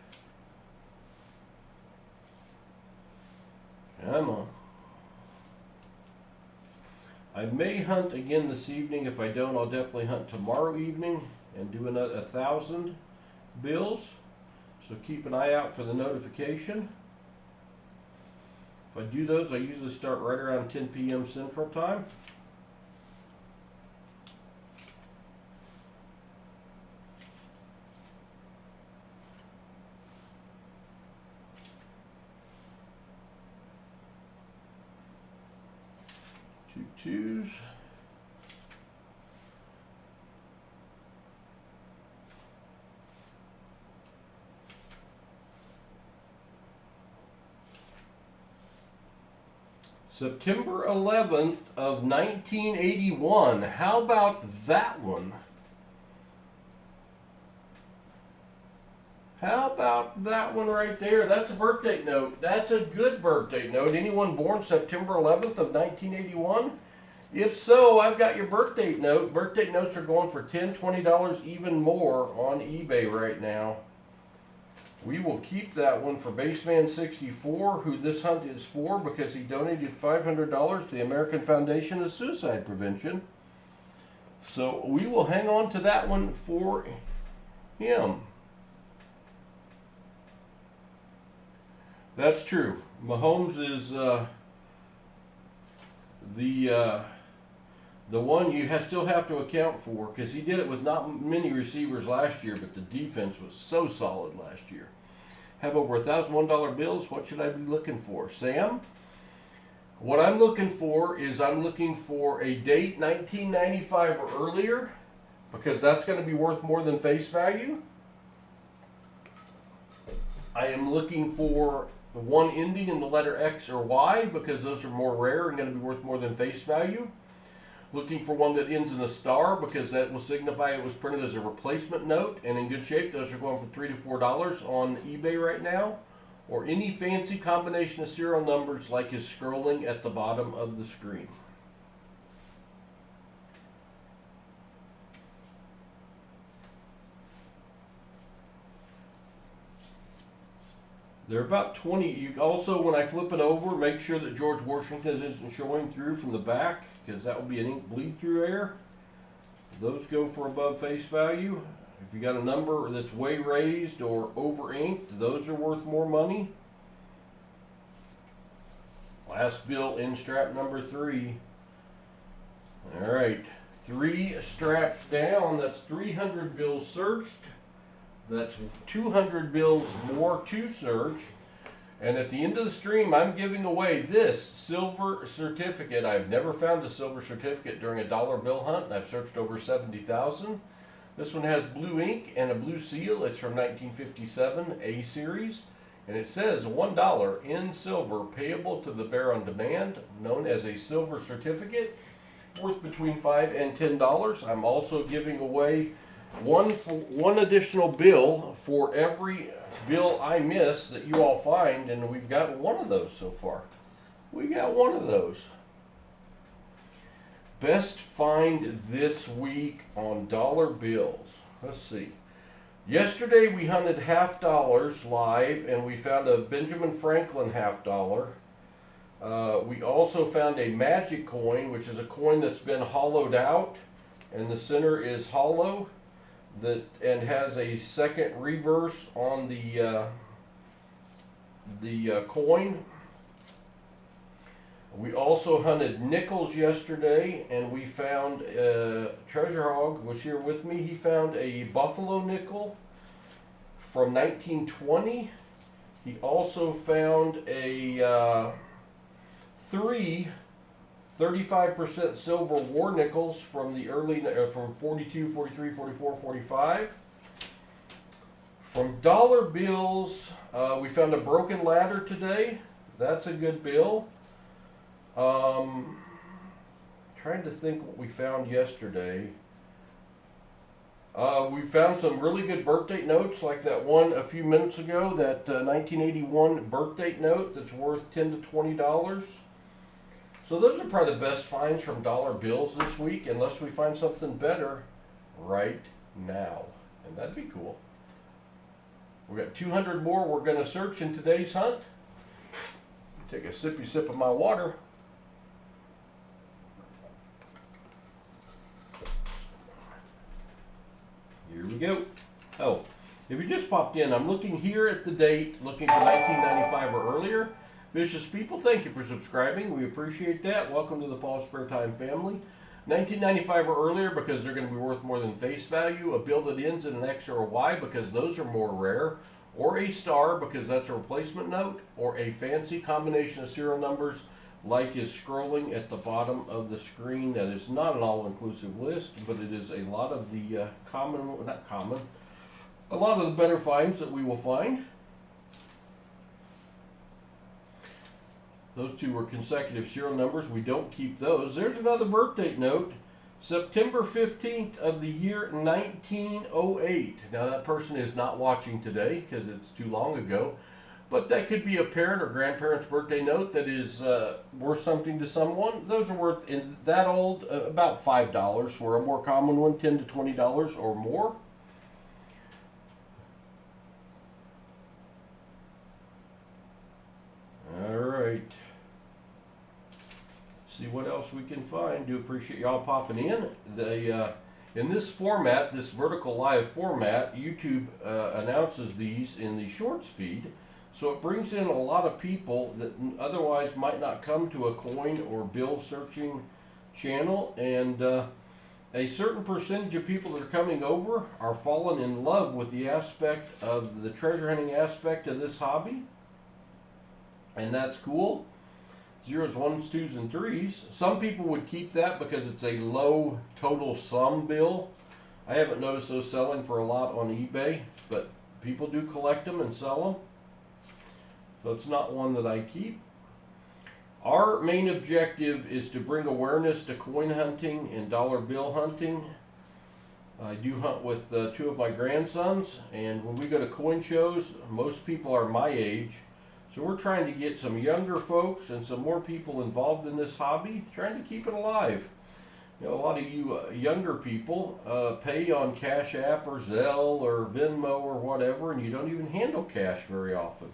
Come on. I may hunt again this evening. If I don't, I'll definitely hunt tomorrow evening and do another 1,000 bills. So keep an eye out for the notification. If I do those, I usually start right around 10 p.m. Central Time. Twos. September 11th of 1981. How about that one? How about that one right there? That's a birthday note. That's a good birthday note. Anyone born September 11th of 1981? If so, I've got your birthday note. Birthday notes are going for $10, $20, even more on eBay right now. We will keep that one for Baseman64, who this hunt is for because he donated $500 to the American Foundation of Suicide Prevention. So we will hang on to that one for him. That's true. Mahomes is the one you still have to account for, because he did it with not many receivers last year, but the defense was so solid last year. Have over $1,001 bills. What should I be looking for? Sam? What I'm looking for is I'm looking for a date 1995 or earlier, because that's going to be worth more than face value. I am looking for the one ending in the letter X or Y, because those are more rare and going to be worth more than face value. Looking for one that ends in a star, because that will signify it was printed as a replacement note and in good shape. Those are going for $3 to $4 on eBay right now. Or any fancy combination of serial numbers like is scrolling at the bottom of the screen. They're about 20. You also, when I flip it over, make sure that George Washington isn't showing through from the back, because that will be an ink bleed through error. Those go for above face value. If you got a number that's way raised or over inked, those are worth more money. Last bill in strap number 3. All right, 3 straps down. That's 300 bills searched. That's 200 bills more to search. And at the end of the stream, I'm giving away this silver certificate. I've never found a silver certificate during a dollar bill hunt, and I've searched over 70,000. This one has blue ink and a blue seal. It's from 1957, A series. And it says $1 in silver payable to the bearer on demand, known as a silver certificate, worth between $5 and $10. I'm also giving away one additional bill for every bill I miss that you all find, and we've got one of those so far. We got one of those. Best find this week on dollar bills. Let's see. Yesterday we hunted $50 live, and we found a Benjamin Franklin $50. We also found a magic coin, which is a coin that's been hollowed out, and the center is hollow, and has a second reverse on the coin. We also hunted nickels yesterday, and we found Treasure Hog was here with me. He found a buffalo nickel from 1920. He also found a three 35% silver war nickels from the early from 42, 43, 44, 45. From dollar bills, we found a broken ladder today. That's a good bill. Trying to think what we found yesterday. We found some really good birthday notes, like that one a few minutes ago, that 1981 birthday note that's worth $10 to $20. So those are probably the best finds from dollar bills this week, unless we find something better right now. And that'd be cool. We got 200 more we're going to search in today's hunt. Take a sippy sip of my water. Here we go. Oh, if you just popped in, I'm looking here at the date, looking for 1995 or earlier. Vicious people, thank you for subscribing. We appreciate that. Welcome to the PasSpareTime family. 1995 or earlier, because they're going to be worth more than face value. A bill that ends in an X or a Y, because those are more rare. Or a star, because that's a replacement note. Or a fancy combination of serial numbers, like is scrolling at the bottom of the screen. That is not an all-inclusive list, but it is a lot of the a lot of the better finds that we will find. Those two were consecutive serial numbers. We don't keep those. There's another birth date note. September 15th of the year 1908. Now that person is not watching today because it's too long ago. But that could be a parent or grandparent's birthday note that is worth something to someone. Those are worth, in that old, about $5. For a more common one, $10 to $20 or more. All right. See what else we can find. Do appreciate y'all popping in. In this format, this vertical live format, YouTube announces these in the shorts feed. So it brings in a lot of people that otherwise might not come to a coin or bill searching channel. And a certain percentage of people that are coming over are falling in love with the aspect of the treasure hunting aspect of this hobby. And that's cool. Zeros, ones, twos, and threes. Some people would keep that because it's a low total sum bill. I haven't noticed those selling for a lot on eBay, but people do collect them and sell them. So it's not one that I keep. Our main objective is to bring awareness to coin hunting and dollar bill hunting. I do hunt with two of my grandsons, and when we go to coin shows, most people are my age. So we're trying to get some younger folks and some more people involved in this hobby, trying to keep it alive. You know, a lot of you younger people pay on Cash App or Zelle or Venmo or whatever, and you don't even handle cash very often.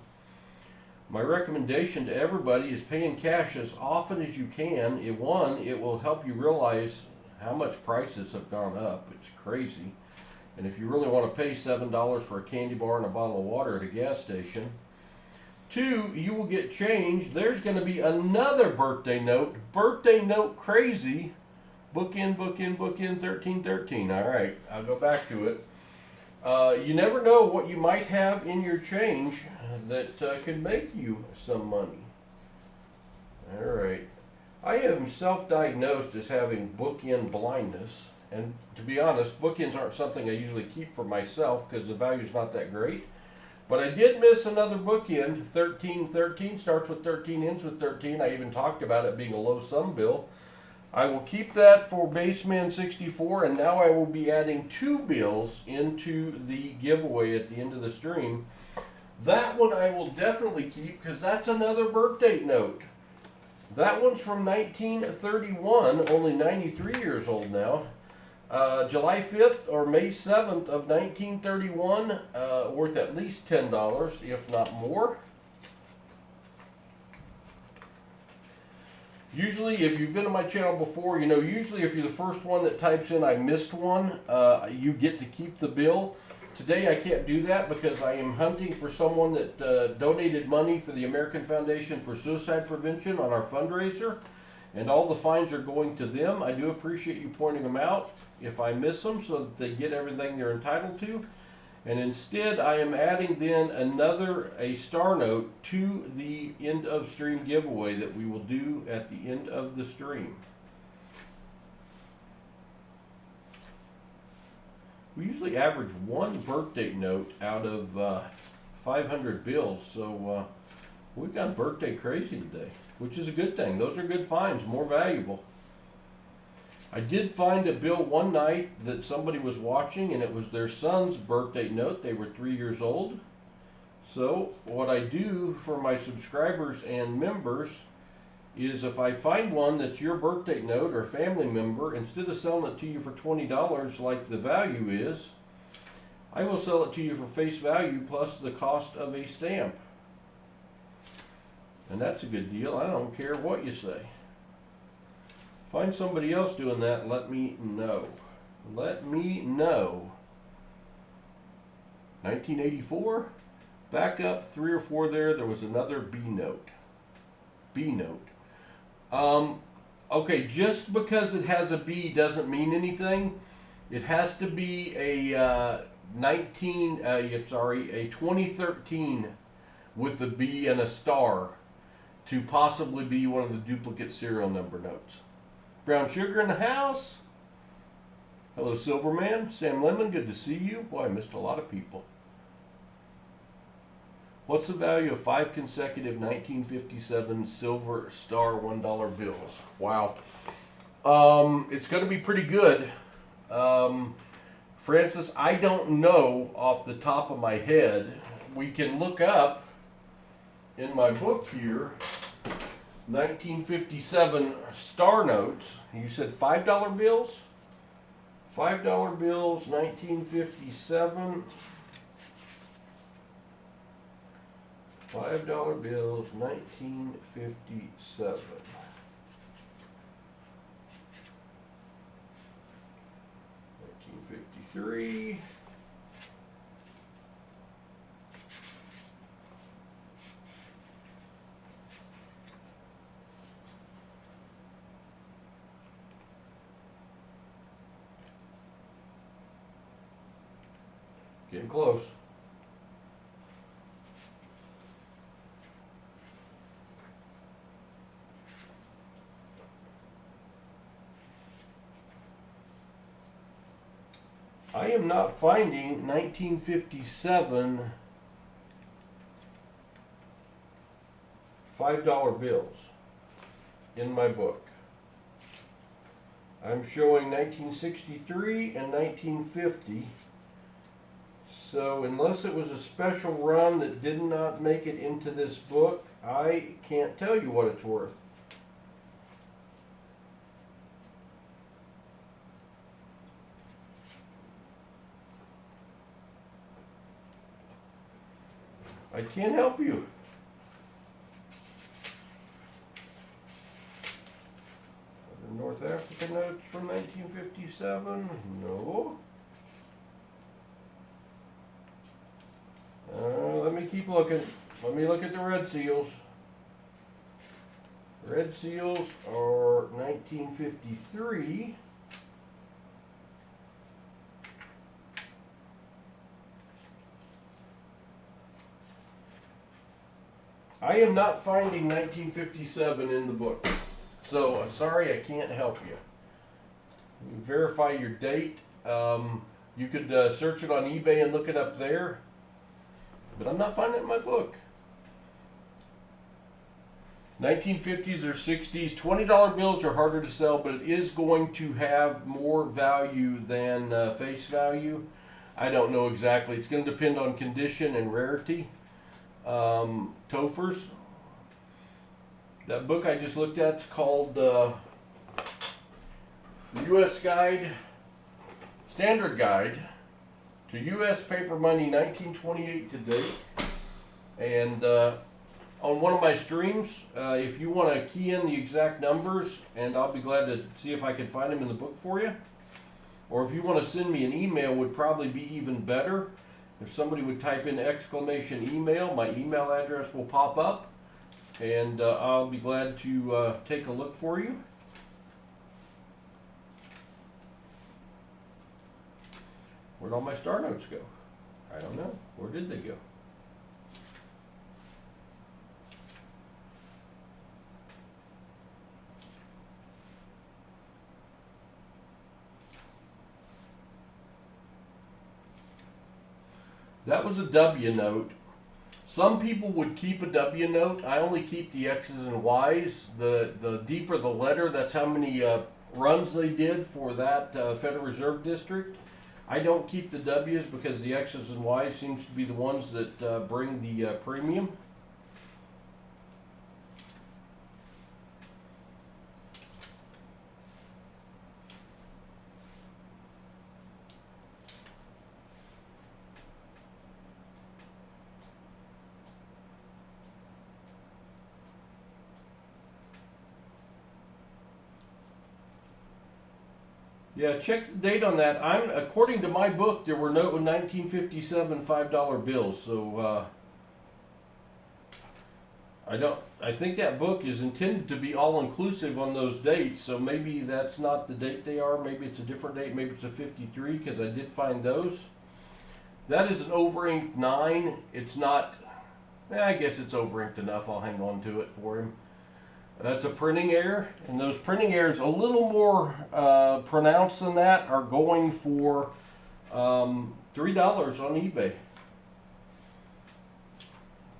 My recommendation to everybody is paying cash as often as you can. It will help you realize how much prices have gone up. It's crazy. And if you really want to pay $7 for a candy bar and a bottle of water at a gas station. 2, you will get change. There's going to be another birthday note. Birthday note crazy. Book in, 1313. All right, I'll go back to it. You never know what you might have in your change that could make you some money. All right. I am self-diagnosed as having book-in blindness. And to be honest, bookends aren't something I usually keep for myself because the value is not that great. But I did miss another bookend. 1313 starts with 13, ends with 13. I even talked about it being a low sum bill. I will keep that for Baseman 64, and now I will be adding 2 bills into the giveaway at the end of the stream. That one I will definitely keep because that's another birth date note. That one's from 1931, only 93 years old now. July 5th or May 7th of 1931, worth at least $10, if not more. Usually, if you've been on my channel before, you know, usually if you're the first one that types in, I missed one, you get to keep the bill. Today I can't do that because I am hunting for someone that donated money for the American Foundation for Suicide Prevention on our fundraiser. And all the fines are going to them. I do appreciate you pointing them out if I miss them so that they get everything they're entitled to. And instead, I am adding then a star note to the end of stream giveaway that we will do at the end of the stream. We usually average 1 birth date note out of 500 bills, so we've gone birthday crazy today, which is a good thing. Those are good finds, more valuable. I did find a bill one night that somebody was watching, and it was their son's birthday note. They were 3 years old. So what I do for my subscribers and members is if I find one that's your birthday note or family member, instead of selling it to you for $20 like the value is, I will sell it to you for face value plus the cost of a stamp. And that's a good deal. I don't care what you say. Find somebody else doing that, let me know. Let me know. 1984, back up 3 or 4 there was another B note. B note. Okay, just because it has a B doesn't mean anything. It has to be a 2013 with a B and a star to possibly be one of the duplicate serial number notes. Brown Sugar in the house. Hello, Silverman. Sam Lemon, good to see you. Boy, I missed a lot of people. What's the value of 5 consecutive 1957 silver star $1 bills? Wow. It's going to be pretty good. Francis, I don't know off the top of my head. We can look up in my book here 1957 star notes. You said $5 bills? $5 bills, 1957. $5 bills, 1957. 1953. Getting close. I am not finding 1957 $5 bills in my book. I'm showing 1963 and 1950. So unless it was a special run that did not make it into this book, I can't tell you what it's worth. I can't help you. The North African notes from 1957? No. Let me keep looking. Let me look at the red seals. Red seals are 1953. I am not finding 1957 in the book. So I'm sorry, I can't help you. You can verify your date. You could search it on eBay and look it up there. but I'm not finding it in my book. 1950s or 60s, $20 bills are harder to sell, but it is going to have more value than face value. I don't know exactly. It's going to depend on condition and rarity. Tophers. That book I just looked at is called U.S. Guide, Standard Guide to U.S. Paper Money 1928 to date. And on one of my streams, if you want to key in the exact numbers, and I'll be glad to see if I can find them in the book for you. Or if you want to send me an email, would probably be even better. If somebody would type in exclamation email, my email address will pop up, and I'll be glad to take a look for you. Where'd all my star notes go? I don't know. Where did they go? That was a W note. Some people would keep a W note. I only keep the X's and Y's. The deeper the letter, that's how many runs they did for that Federal Reserve District. I don't keep the W's because the X's and Y's seems to be the ones that bring the premium. Yeah, check the date on that. According to my book, there were no 1957 $5 bills. So I think that book is intended to be all inclusive on those dates. So maybe that's not the date they are. Maybe it's a different date. Maybe it's a 53 because I did find those. That is an over-inked 9. It's not. I guess it's over-inked enough. I'll hang on to it for him. That's a printing error, and those printing errors, a little more pronounced than that, are going for $3 on eBay.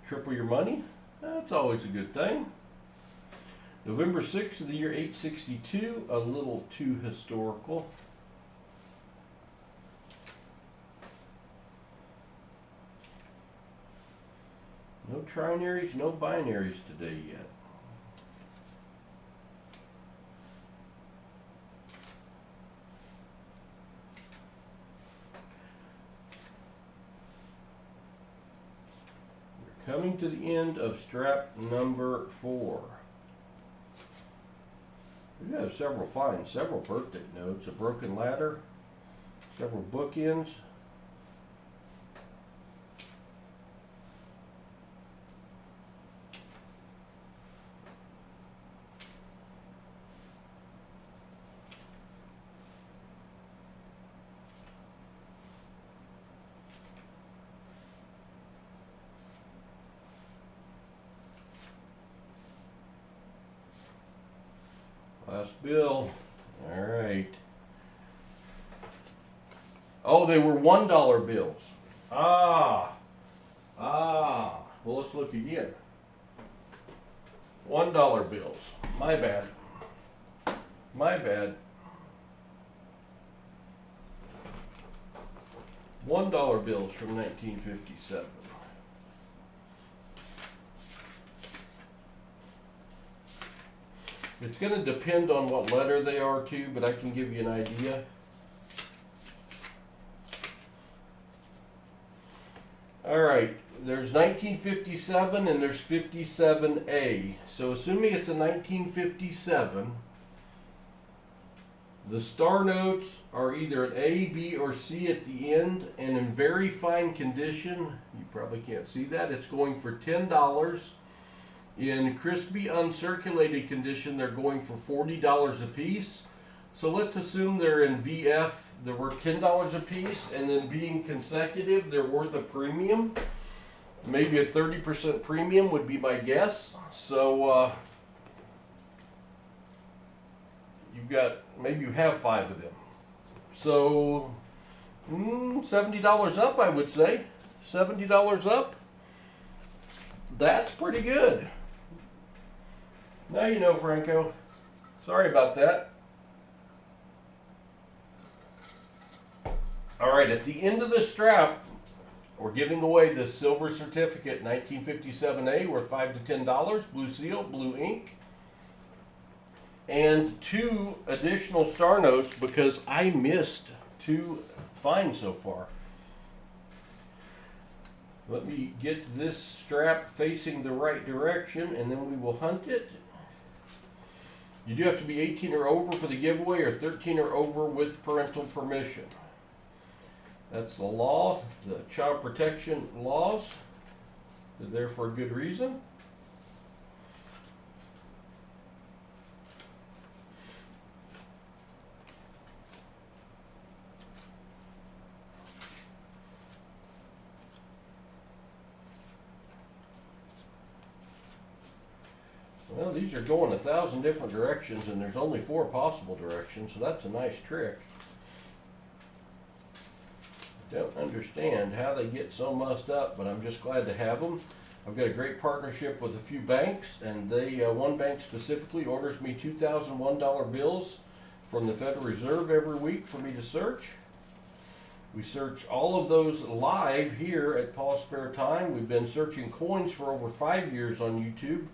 Triple your money? That's always a good thing. November 6th of the year 862, a little too historical. No trinaries, no binaries today yet. Coming to the end of strap number 4. We have several finds, several birthday notes, a broken ladder, several bookends. Last bill. All right. Oh, they were $1 bills. Well, let's look again. $1 bills. My bad. My bad. $1 bills from 1957. It's going to depend on what letter they are too, but I can give you an idea. All right, there's 1957 and there's 57A. So assuming it's a 1957, the star notes are either an A, B, or C at the end, and in very fine condition. You probably can't see that. It's going for $10. In crispy uncirculated condition, they're going for $40 a piece. So let's assume they're in VF, they're worth $10 a piece, and then being consecutive, they're worth a premium. Maybe a 30% premium would be my guess. So maybe you have 5 of them. So $70 up, I would say. $70 up. That's pretty good. Now you know, Franco. Sorry about that. All right, at the end of the strap, we're giving away this silver certificate 1957A worth $5 to $10, blue seal, blue ink, and 2 additional star notes because I missed 2 finds so far. Let me get this strap facing the right direction and then we will hunt it. You do have to be 18 or over for the giveaway or 13 or over with parental permission. That's the law, the child protection laws. They're there for a good reason. Well, these are going 1,000 different directions and there's only 4 possible directions, so that's a nice trick. Don't understand how they get so mussed up, but I'm just glad to have them. I've got a great partnership with a few banks, and they one bank specifically orders me $2,001 bills from the Federal Reserve every week for me to search. We search all of those live here at PasSpareTime. We've been searching coins for over 5 years on YouTube.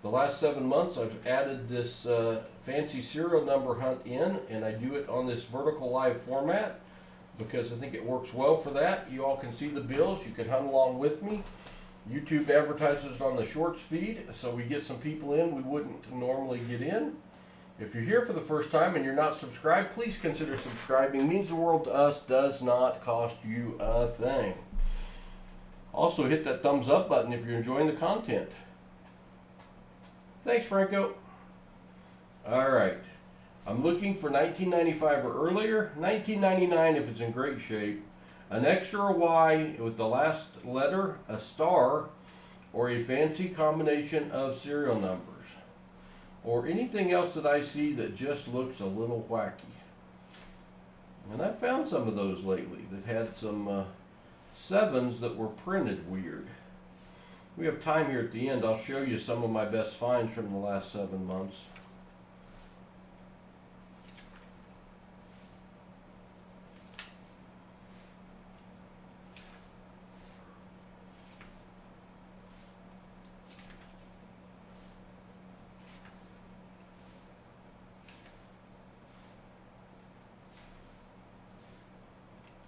The last 7 months I've added this fancy serial number hunt in, and I do it on this vertical live format because I think it works well for that. You all can see the bills. You can hunt along with me. YouTube advertises on the shorts feed, so we get some people in we wouldn't normally get in. If you're here for the first time and you're not subscribed, please consider subscribing. It means the world to us, does not cost you a thing. Also hit that thumbs up button if you're enjoying the content. Thanks, Franco. All right. I'm looking for 1995 or earlier, 1999 if it's in great shape, an X or a Y with the last letter, a star, or a fancy combination of serial numbers, or anything else that I see that just looks a little wacky. And I've found some of those lately that had some 7s that were printed weird. We have time here at the end. I'll show you some of my best finds from the last 7 months.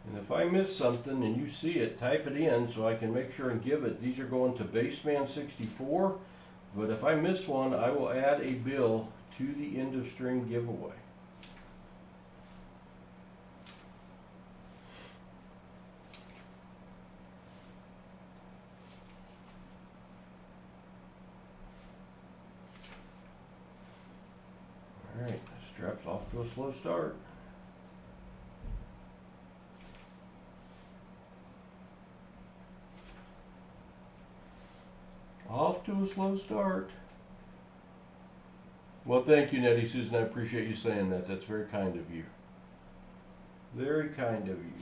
And if I miss something and you see it, type it in so I can make sure and give it. These are going to Baseman 64, but if I miss one, I will add a bill to the end of string giveaway. All right, strap's off to a slow start. Off to a slow start. Well, thank you, Nettie Susan. I appreciate you saying that. That's very kind of you. Very kind of you.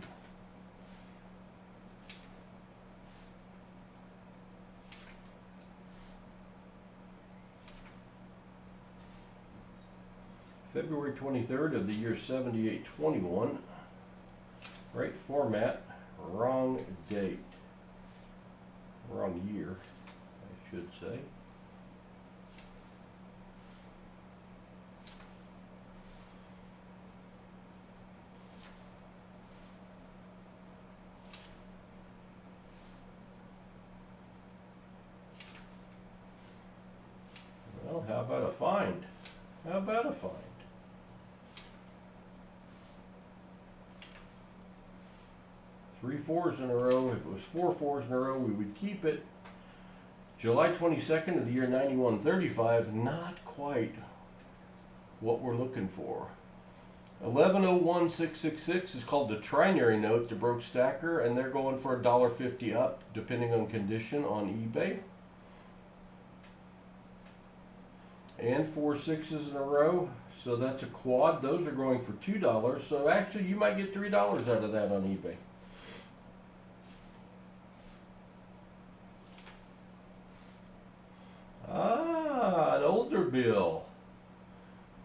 February 23rd of the year 7821. Right format, wrong date. Wrong year, I should say. Well, how about a find? How about a find? Three fours in a row. If it was 4 fours in a row, we would keep it. July 22nd of the year 9135, not quite what we're looking for. 1101666 is called the trinary note, the broke stacker, and they're going for $1.50 up, depending on condition, on eBay. And 4 6s in a row, so that's a quad. Those are going for $2, so actually you might get $3 out of that on eBay.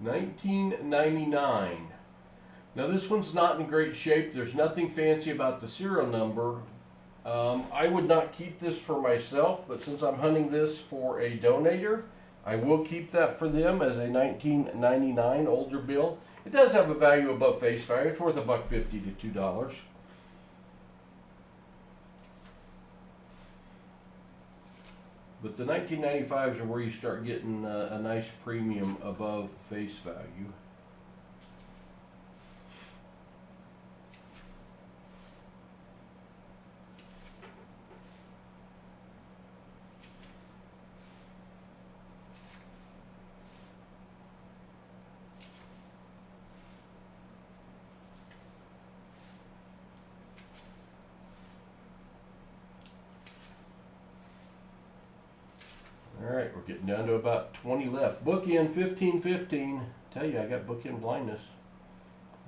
$19.99. Now this one's not in great shape. There's nothing fancy about the serial number. I would not keep this for myself, but since I'm hunting this for a donator, I will keep that for them as a $19.99 older bill. It does have a value above face value. It's worth $1.50 to $2. But the 1995s are where you start getting a nice premium above face value. Alright, we're getting down to about 20 left. Bookend 15-15. Tell you, I got bookend blindness.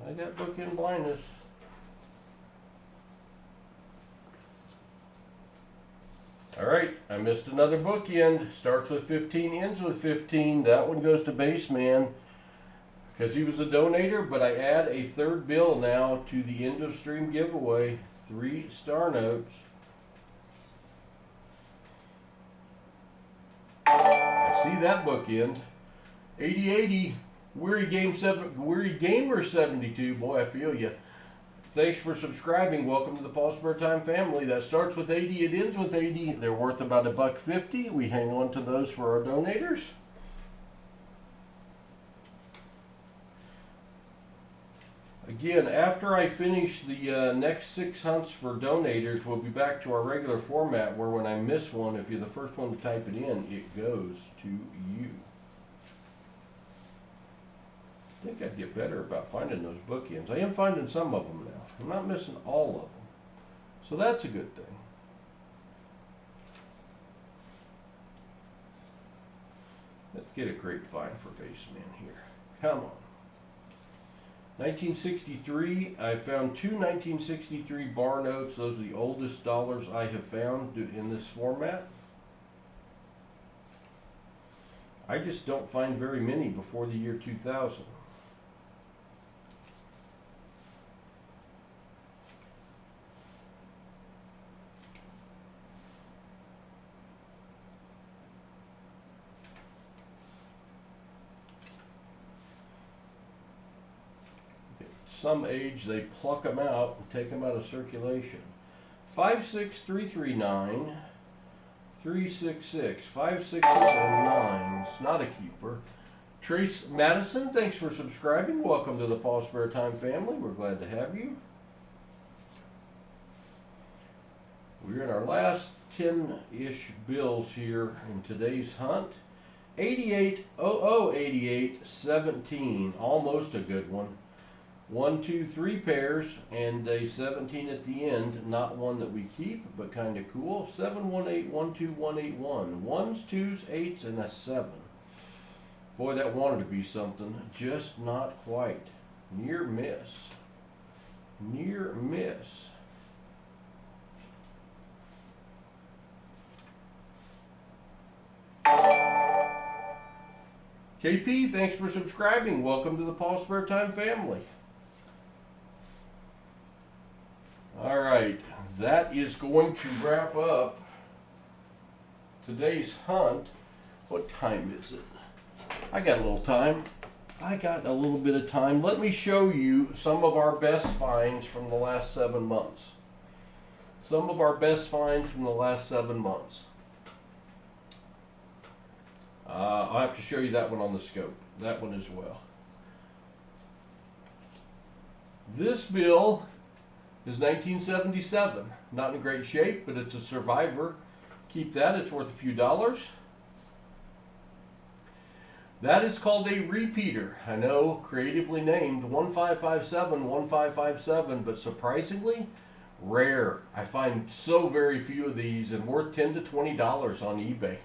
I got bookend blindness. Alright, I missed another bookend. Starts with 15, ends with 15. That one goes to Baseman because he was a donator, but I add a third bill now to the end of stream giveaway. 3 star notes. See that bookend. 80-80, Weary Gamer 72. Boy, I feel you. Thanks for subscribing. Welcome to the PasSpareTime family. That starts with 80, it ends with 80. They're worth about $1.50. We hang on to those for our donators. Again, after I finish the next 6 hunts for donators, we'll be back to our regular format where when I miss one, if you're the first one to type it in, it goes to you. I think I'd get better about finding those bookends. I am finding some of them now. I'm not missing all of them. So that's a good thing. Let's get a great find for Baseman here. Come on. 1963, I found 2 1963 bar notes. Those are the oldest dollars I have found in this format. I just don't find very many before the year 2000. Some age, they pluck them out and take them out of circulation. 56339, 366, 5 6s and 9s, not a keeper. Trace Madison, thanks for subscribing. Welcome to the PasSpareTime family. We're glad to have you. We're in our last 10-ish bills here in today's hunt. 88, 88, 17, almost a good one. 1, 2, 3 pairs and a 17 at the end. Not one that we keep, but kind of cool. 7, 1, 8, 1, 2, 1, 8, 1. 1s, 2s, 8s, and a 7. Boy, that wanted to be something. Just not quite. Near miss. Near miss. KP, thanks for subscribing. Welcome to the PasSpareTime family. All right, that is going to wrap up today's hunt. What time is it? I got a little time. I got a little bit of time. Let me show you some of our best finds from the last 7 months. Some of our best finds from the last 7 months. I'll have to show you that one on the scope. That one as well. This bill is 1977. Not in great shape, but it's a survivor. Keep that, it's worth a few dollars. That is called a repeater. I know, creatively named 1557, 1557, but surprisingly rare. I find so very few of these and worth $10 to $20 on eBay.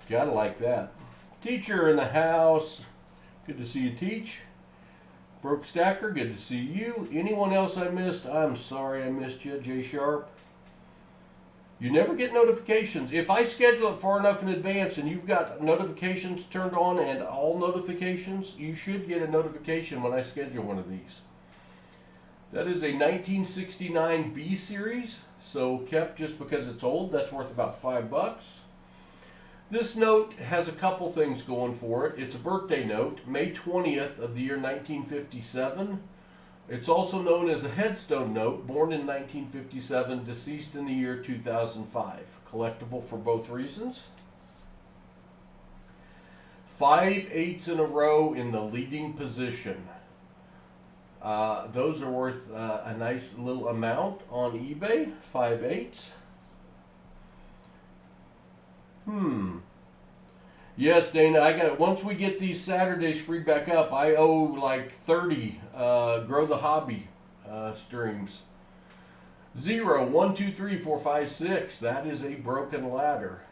Gotta like that. Teacher in the house. Good to see you, Teach. Broke Stacker, good to see you. Anyone else I missed? I'm sorry I missed you, J Sharp. You never get notifications. If I schedule it far enough in advance and you've got notifications turned on and all notifications, you should get a notification when I schedule one of these. That is a 1969 B series, so kept just because it's old. That's worth about $5. This note has a couple things going for it. It's a birthday note, May 20th of the year 1957. It's also known as a headstone note, born in 1957, deceased in the year 2005. Collectible for both reasons. 5 8s in a row in the leading position. Those are worth a nice little amount on eBay. 5 8s. Yes, Dana, I got it. Once we get these Saturdays free back up, I owe like 30 Grow the Hobby streams. 0, 1, 2, 3, 4, 5, 6. That is a broken ladder.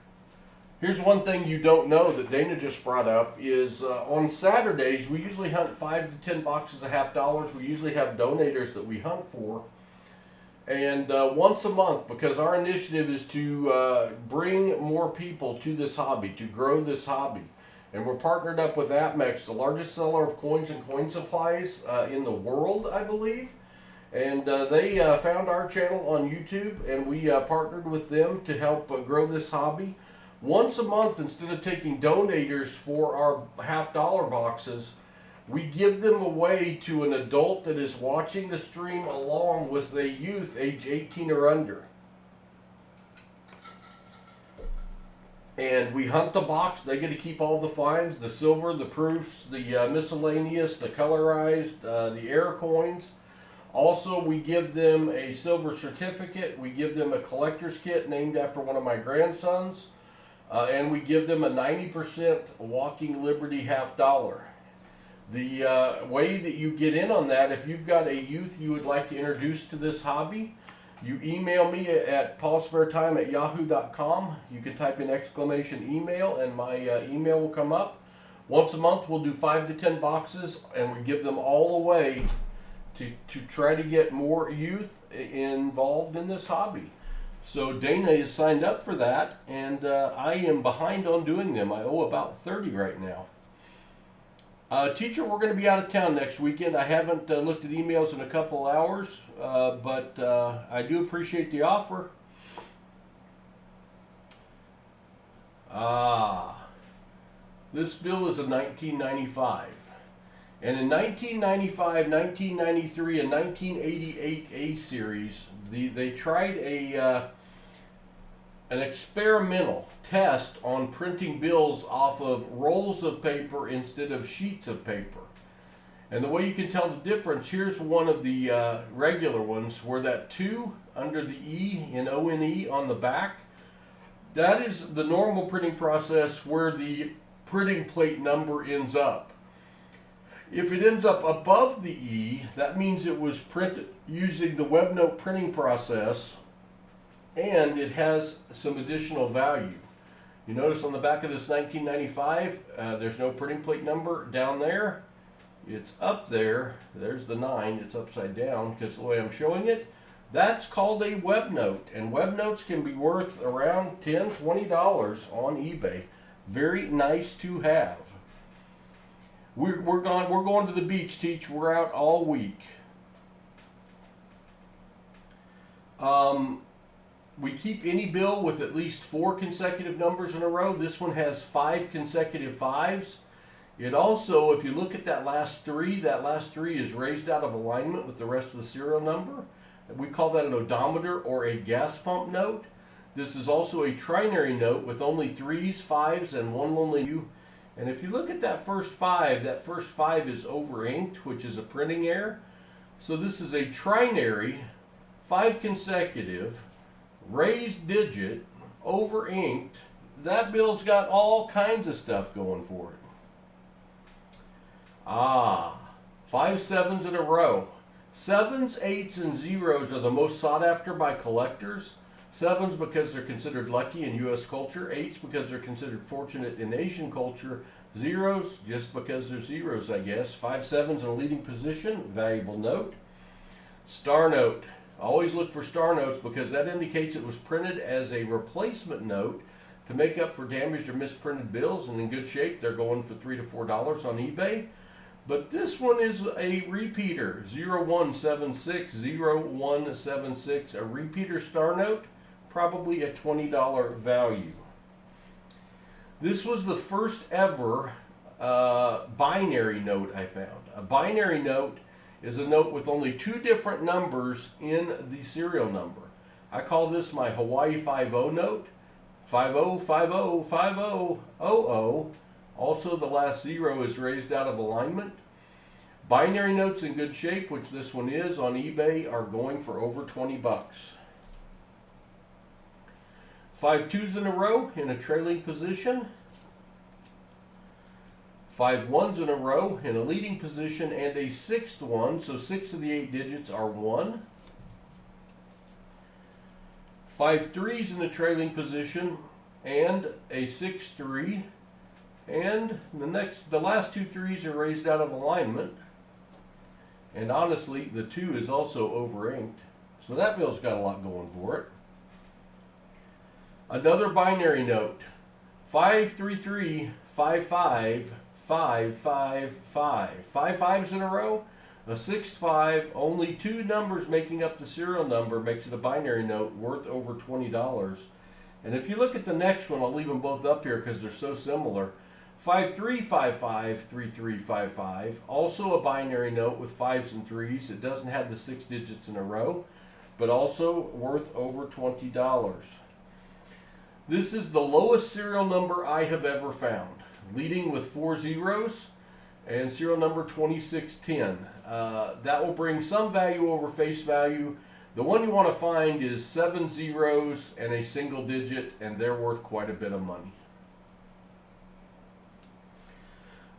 Here's one thing you don't know that Dana just brought up is on Saturdays, we usually hunt 5 to 10 boxes of $50. We usually have donators that we hunt for. And once a month, because our initiative is to bring more people to this hobby, to grow this hobby. And we're partnered up with Apmex, the largest seller of coins and coin supplies in the world, I believe. And they found our channel on YouTube, and we partnered with them to help grow this hobby. Once a month, instead of taking donators for our $50 boxes, we give them away to an adult that is watching the stream along with a youth age 18 or under. And we hunt the box. They get to keep all the finds, the silver, the proofs, the miscellaneous, the colorized, the air coins. Also, we give them a silver certificate. We give them a collector's kit named after one of my grandsons. And we give them a 90% Walking Liberty $50. The way that you get in on that, if you've got a youth you would like to introduce to this hobby, you email me at PasSpareTime@yahoo.com. You can type in !email and my email will come up. Once a month we'll do 5 to 10 boxes and we give them all away to try to get more youth involved in this hobby. So Dana is signed up for that, and I am behind on doing them. I owe about 30 right now. Teacher, we're going to be out of town next weekend. I haven't looked at emails in a couple hours, but I do appreciate the offer. This bill is a 1995. And in 1995, 1993, and 1988 A series, they tried an experimental test on printing bills off of rolls of paper instead of sheets of paper. And the way you can tell the difference, here's one of the regular ones where that 2 under the E in O-N-E on the back, that is the normal printing process where the printing plate number ends up. If it ends up above the E, that means it was printed using the webnote printing process, and it has some additional value. You notice on the back of this 1995, there's no printing plate number down there. It's up there. There's the 9. It's upside down because the way I'm showing it. That's called a web note, and web notes can be worth around $10, $20 on eBay. Very nice to have. We're going to the beach, Teach. We're out all week. We keep any bill with at least 4 consecutive numbers in a row. This one has 5 consecutive 5s. It also, if you look at that last 3 is raised out of alignment with the rest of the serial number. We call that an odometer or a gas pump note. This is also a trinary note with only 3s, 5s, and 1 lonely U. And if you look at that first 5 is over inked, which is a printing error. So this is a trinary, 5 consecutive, raised digit, over inked. That bill's got all kinds of stuff going for it. 5 7s in a row. 7s, 8s, and 0s are the most sought after by collectors. 7s because they're considered lucky in U.S. culture. 8s because they're considered fortunate in Asian culture. 0s just because they're zeros, I guess. 5 7s in a leading position. Valuable note. Star note. Always look for star notes because that indicates it was printed as a replacement note to make up for damaged or misprinted bills, and in good shape. They're going for $3 to $4 on eBay. But this one is a repeater, 01760176, a repeater star note, probably a $20 value. This was the first ever binary note I found. A binary note is a note with only two different numbers in the serial number. I call this my Hawaii 50 note, 50505000. Also, the last zero is raised out of alignment. Binary notes in good shape, which this one is, on eBay are going for over 20 bucks. 5 2s in a row in a trailing position. 5 1s in a row in a leading position, and a 6th one, so 6 of the 8 digits are 1. 5 3s in a trailing position, and a 6 3, and the last 2 3s are raised out of alignment. And honestly, the 2 is also over inked, so that bill's got a lot going for it. Another binary note, 533555555. 5 5s in a row, a 6th 5, only 2 numbers making up the serial number makes it a binary note worth over $20. And if you look at the next one, I'll leave them both up here because they're so similar. 53553355, also a binary note with 5s and 3s. It doesn't have the 6 digits in a row, but also worth over $20. This is the lowest serial number I have ever found, leading with 4 zeros and serial number 2610. That will bring some value over face value. The one you want to find is 7 zeros and a single digit, and they're worth quite a bit of money.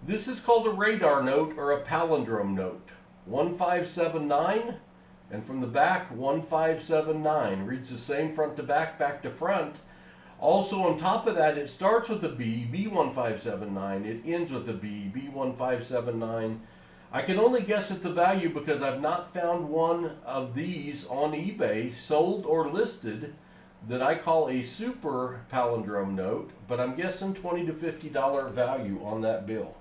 This is called a radar note or a palindrome note. 1579, and from the back 1579. Reads the same front to back, back to front. Also on top of that, it starts with a B, B1579. It ends with a B, B1579. I can only guess at the value because I've not found one of these on eBay, sold or listed, that I call a super palindrome note, but I'm guessing $20 to $50 value on that bill.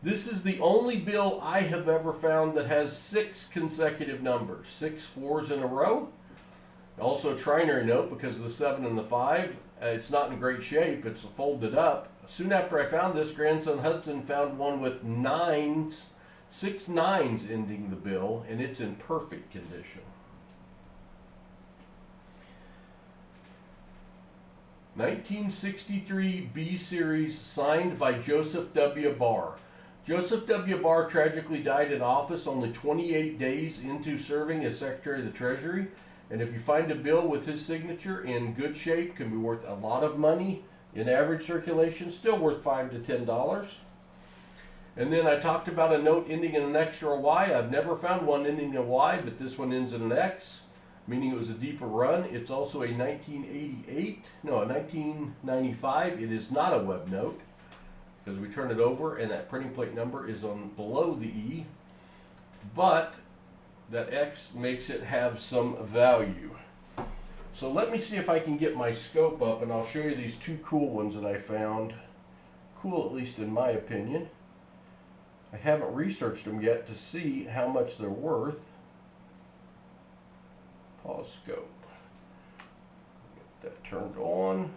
This is the only bill I have ever found that has 6 consecutive numbers, 6 4s in a row. Also a trinary note because of the 7 and the 5. It's not in great shape, it's folded up. Soon after I found this, grandson Hudson found one with 6 9s ending the bill, and it's in perfect condition. 1963 B series, signed by Joseph W. Barr. Joseph W. Barr tragically died in office only 28 days into serving as Secretary of the Treasury. And if you find a bill with his signature in good shape, can be worth a lot of money. In average circulation, still worth $5 to $10. And then I talked about a note ending in an X or a Y. I've never found one ending in a Y, but this one ends in an X, meaning it was a deeper run. It's also a 1995. It is not a web note because we turn it over and that printing plate number is on below the E, but that X makes it have some value. So let me see if I can get my scope up, and I'll show you these 2 cool ones that I found. Cool, at least in my opinion. I haven't researched them yet to see how much they're worth. Pause scope. Get that turned on.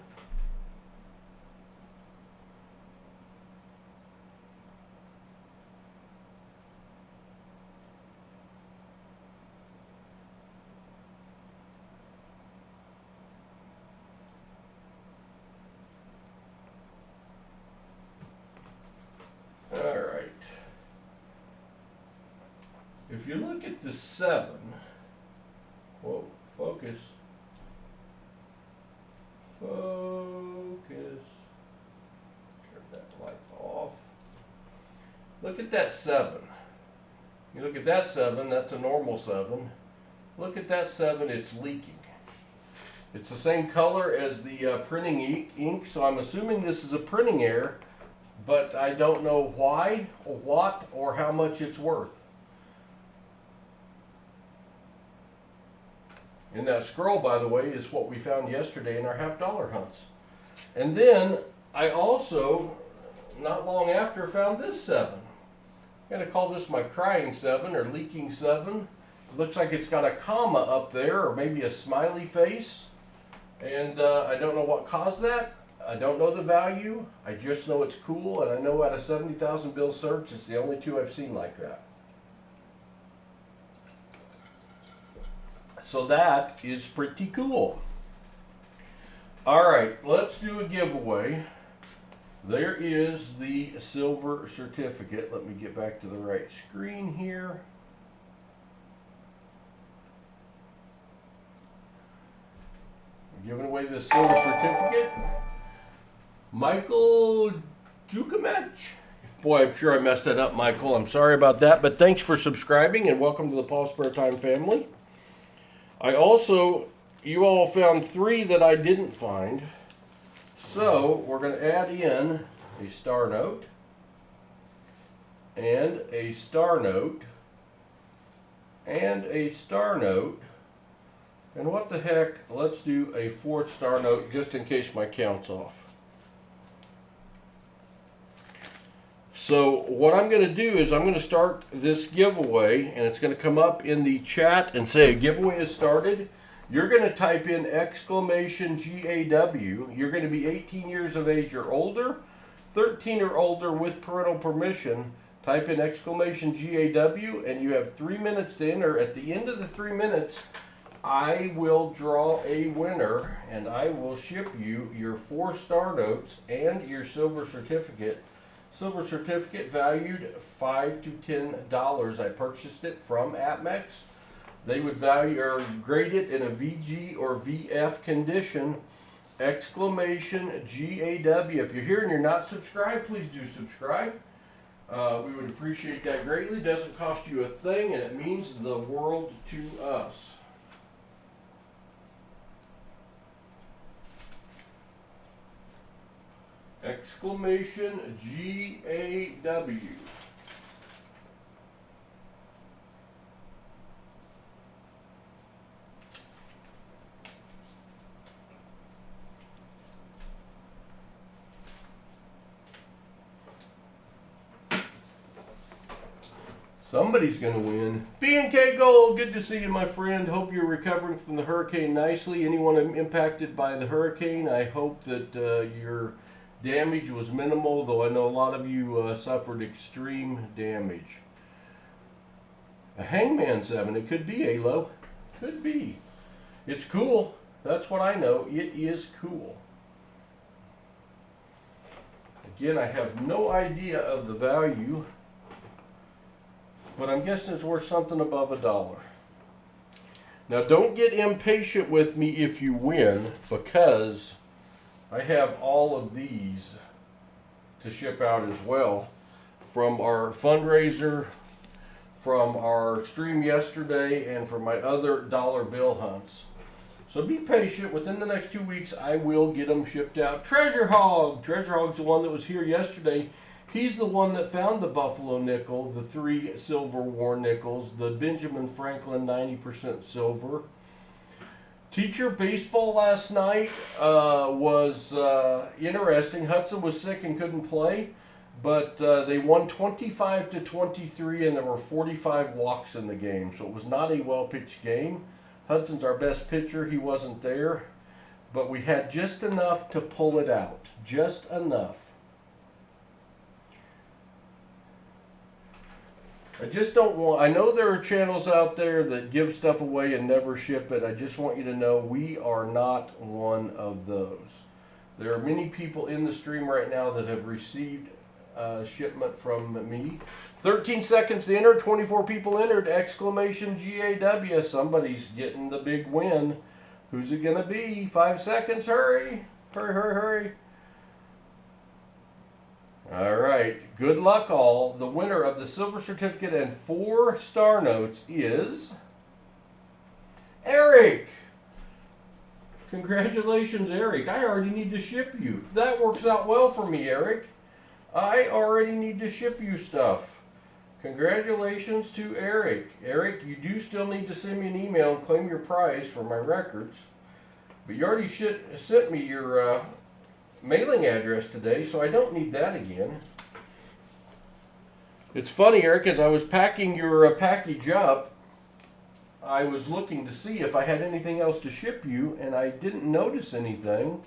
Alright. If you look at the 7, whoa, focus. Focus. Turn that light off. Look at that 7. You look at that 7, that's a normal 7. Look at that 7, it's leaking. It's the same color as the printing ink, so I'm assuming this is a printing error, but I don't know why or what or how much it's worth. And that scroll, by the way, is what we found yesterday in our $50 hunts. And then I also, not long after, found this 7. I'm going to call this my crying 7 or leaking 7. It looks like it's got a comma up there or maybe a smiley face. And I don't know what caused that. I don't know the value. I just know it's cool. And I know out of 70,000 bill search, it's the only 2 I've seen like that. So that is pretty cool. All right, let's do a giveaway. There is the silver certificate. Let me get back to the right screen here. We're giving away the silver certificate. Michael Jukamech. Boy, I'm sure I messed that up, Michael. I'm sorry about that, but thanks for subscribing and welcome to the PasSpareTime family. I also, you all found 3 that I didn't find. So we're going to add in a star note and a star note and a star note. And what the heck, let's do a 4th star note just in case my count's off. So what I'm going to do is I'm going to start this giveaway, and it's going to come up in the chat and say a giveaway is started. You're going to type in exclamation GAW. You're going to be 18 years of age or older, 13 or older with parental permission. Type in exclamation GAW, and you have 3 minutes to enter. At the end of the 3 minutes, I will draw a winner, and I will ship you your 4 star notes and your silver certificate. Silver certificate valued $5 to $10. I purchased it from APMEX. They would value or grade it in a VG or VF condition. Exclamation GAW. If you're here and you're not subscribed, please do subscribe. We would appreciate that greatly. It doesn't cost you a thing, and it means the world to us. Exclamation GAW. Somebody's going to win. B&K Gold, good to see you, my friend. Hope you're recovering from the hurricane nicely. Anyone impacted by the hurricane, I hope that your damage was minimal, though I know a lot of you suffered extreme damage. A Hangman 7, it could be, Alo. Could be. It's cool. That's what I know. It is cool. Again, I have no idea of the value, but I'm guessing it's worth something above $1. Now, don't get impatient with me if you win, because I have all of these to ship out as well from our fundraiser, from our stream yesterday, and from my other dollar bill hunts. So be patient. Within the next 2 weeks, I will get them shipped out. Treasure Hog. Treasure Hog's the one that was here yesterday. He's the one that found the Buffalo nickel, the 3 silver war nickels, the Benjamin Franklin 90% silver. Teacher baseball last night was interesting. Hudson was sick and couldn't play, but they won 25 to 23, and there were 45 walks in the game. So it was not a well-pitched game. Hudson's our best pitcher. He wasn't there, but we had just enough to pull it out. Just enough. I just don't want, I know there are channels out there that give stuff away and never ship it. I just want you to know we are not one of those. There are many people in the stream right now that have received shipment from me. 13 seconds to enter, 24 people entered, exclamation GAW. Somebody's getting the big win. Who's it gonna be? 5 seconds, hurry, hurry, hurry, hurry. All right, good luck all. The winner of the silver certificate and 4 star notes is Eric. Congratulations, Eric. I already need to ship you. That works out well for me, Eric. I already need to ship you stuff. Congratulations to Eric. Eric, you do still need to send me an email and claim your prize for my records. But you already sent me your mailing address today, so I don't need that again. It's funny, Eric, as I was packing your package up, I was looking to see if I had anything else to ship you, and I didn't notice anything.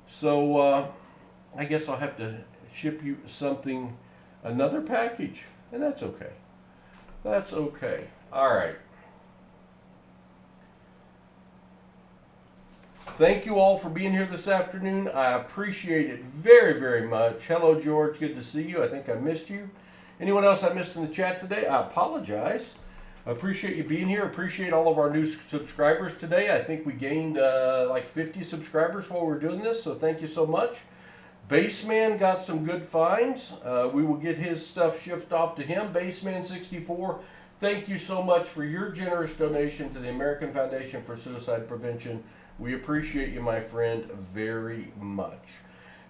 So I guess I'll have to ship you something, another package, and that's okay. That's okay. All right. Thank you all for being here this afternoon. I appreciate it very, very much. Hello, George. Good to see you. I think I missed you. Anyone else I missed in the chat today? I apologize. I appreciate you being here. Appreciate all of our new subscribers today. I think we gained like 50 subscribers while we were doing this, so thank you so much. Baseman got some good finds. We will get his stuff shipped off to him. Baseman64, thank you so much for your generous donation to the American Foundation for Suicide Prevention. We appreciate you, my friend, very much.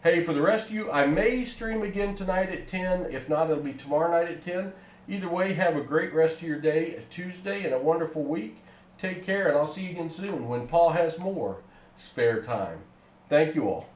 Hey, for the rest of you, I may stream again tonight at 10. If not, it'll be tomorrow night at 10. Either way, have a great rest of your day, Tuesday, and a wonderful week. Take care, and I'll see you again soon when Paul has more spare time. Thank you all.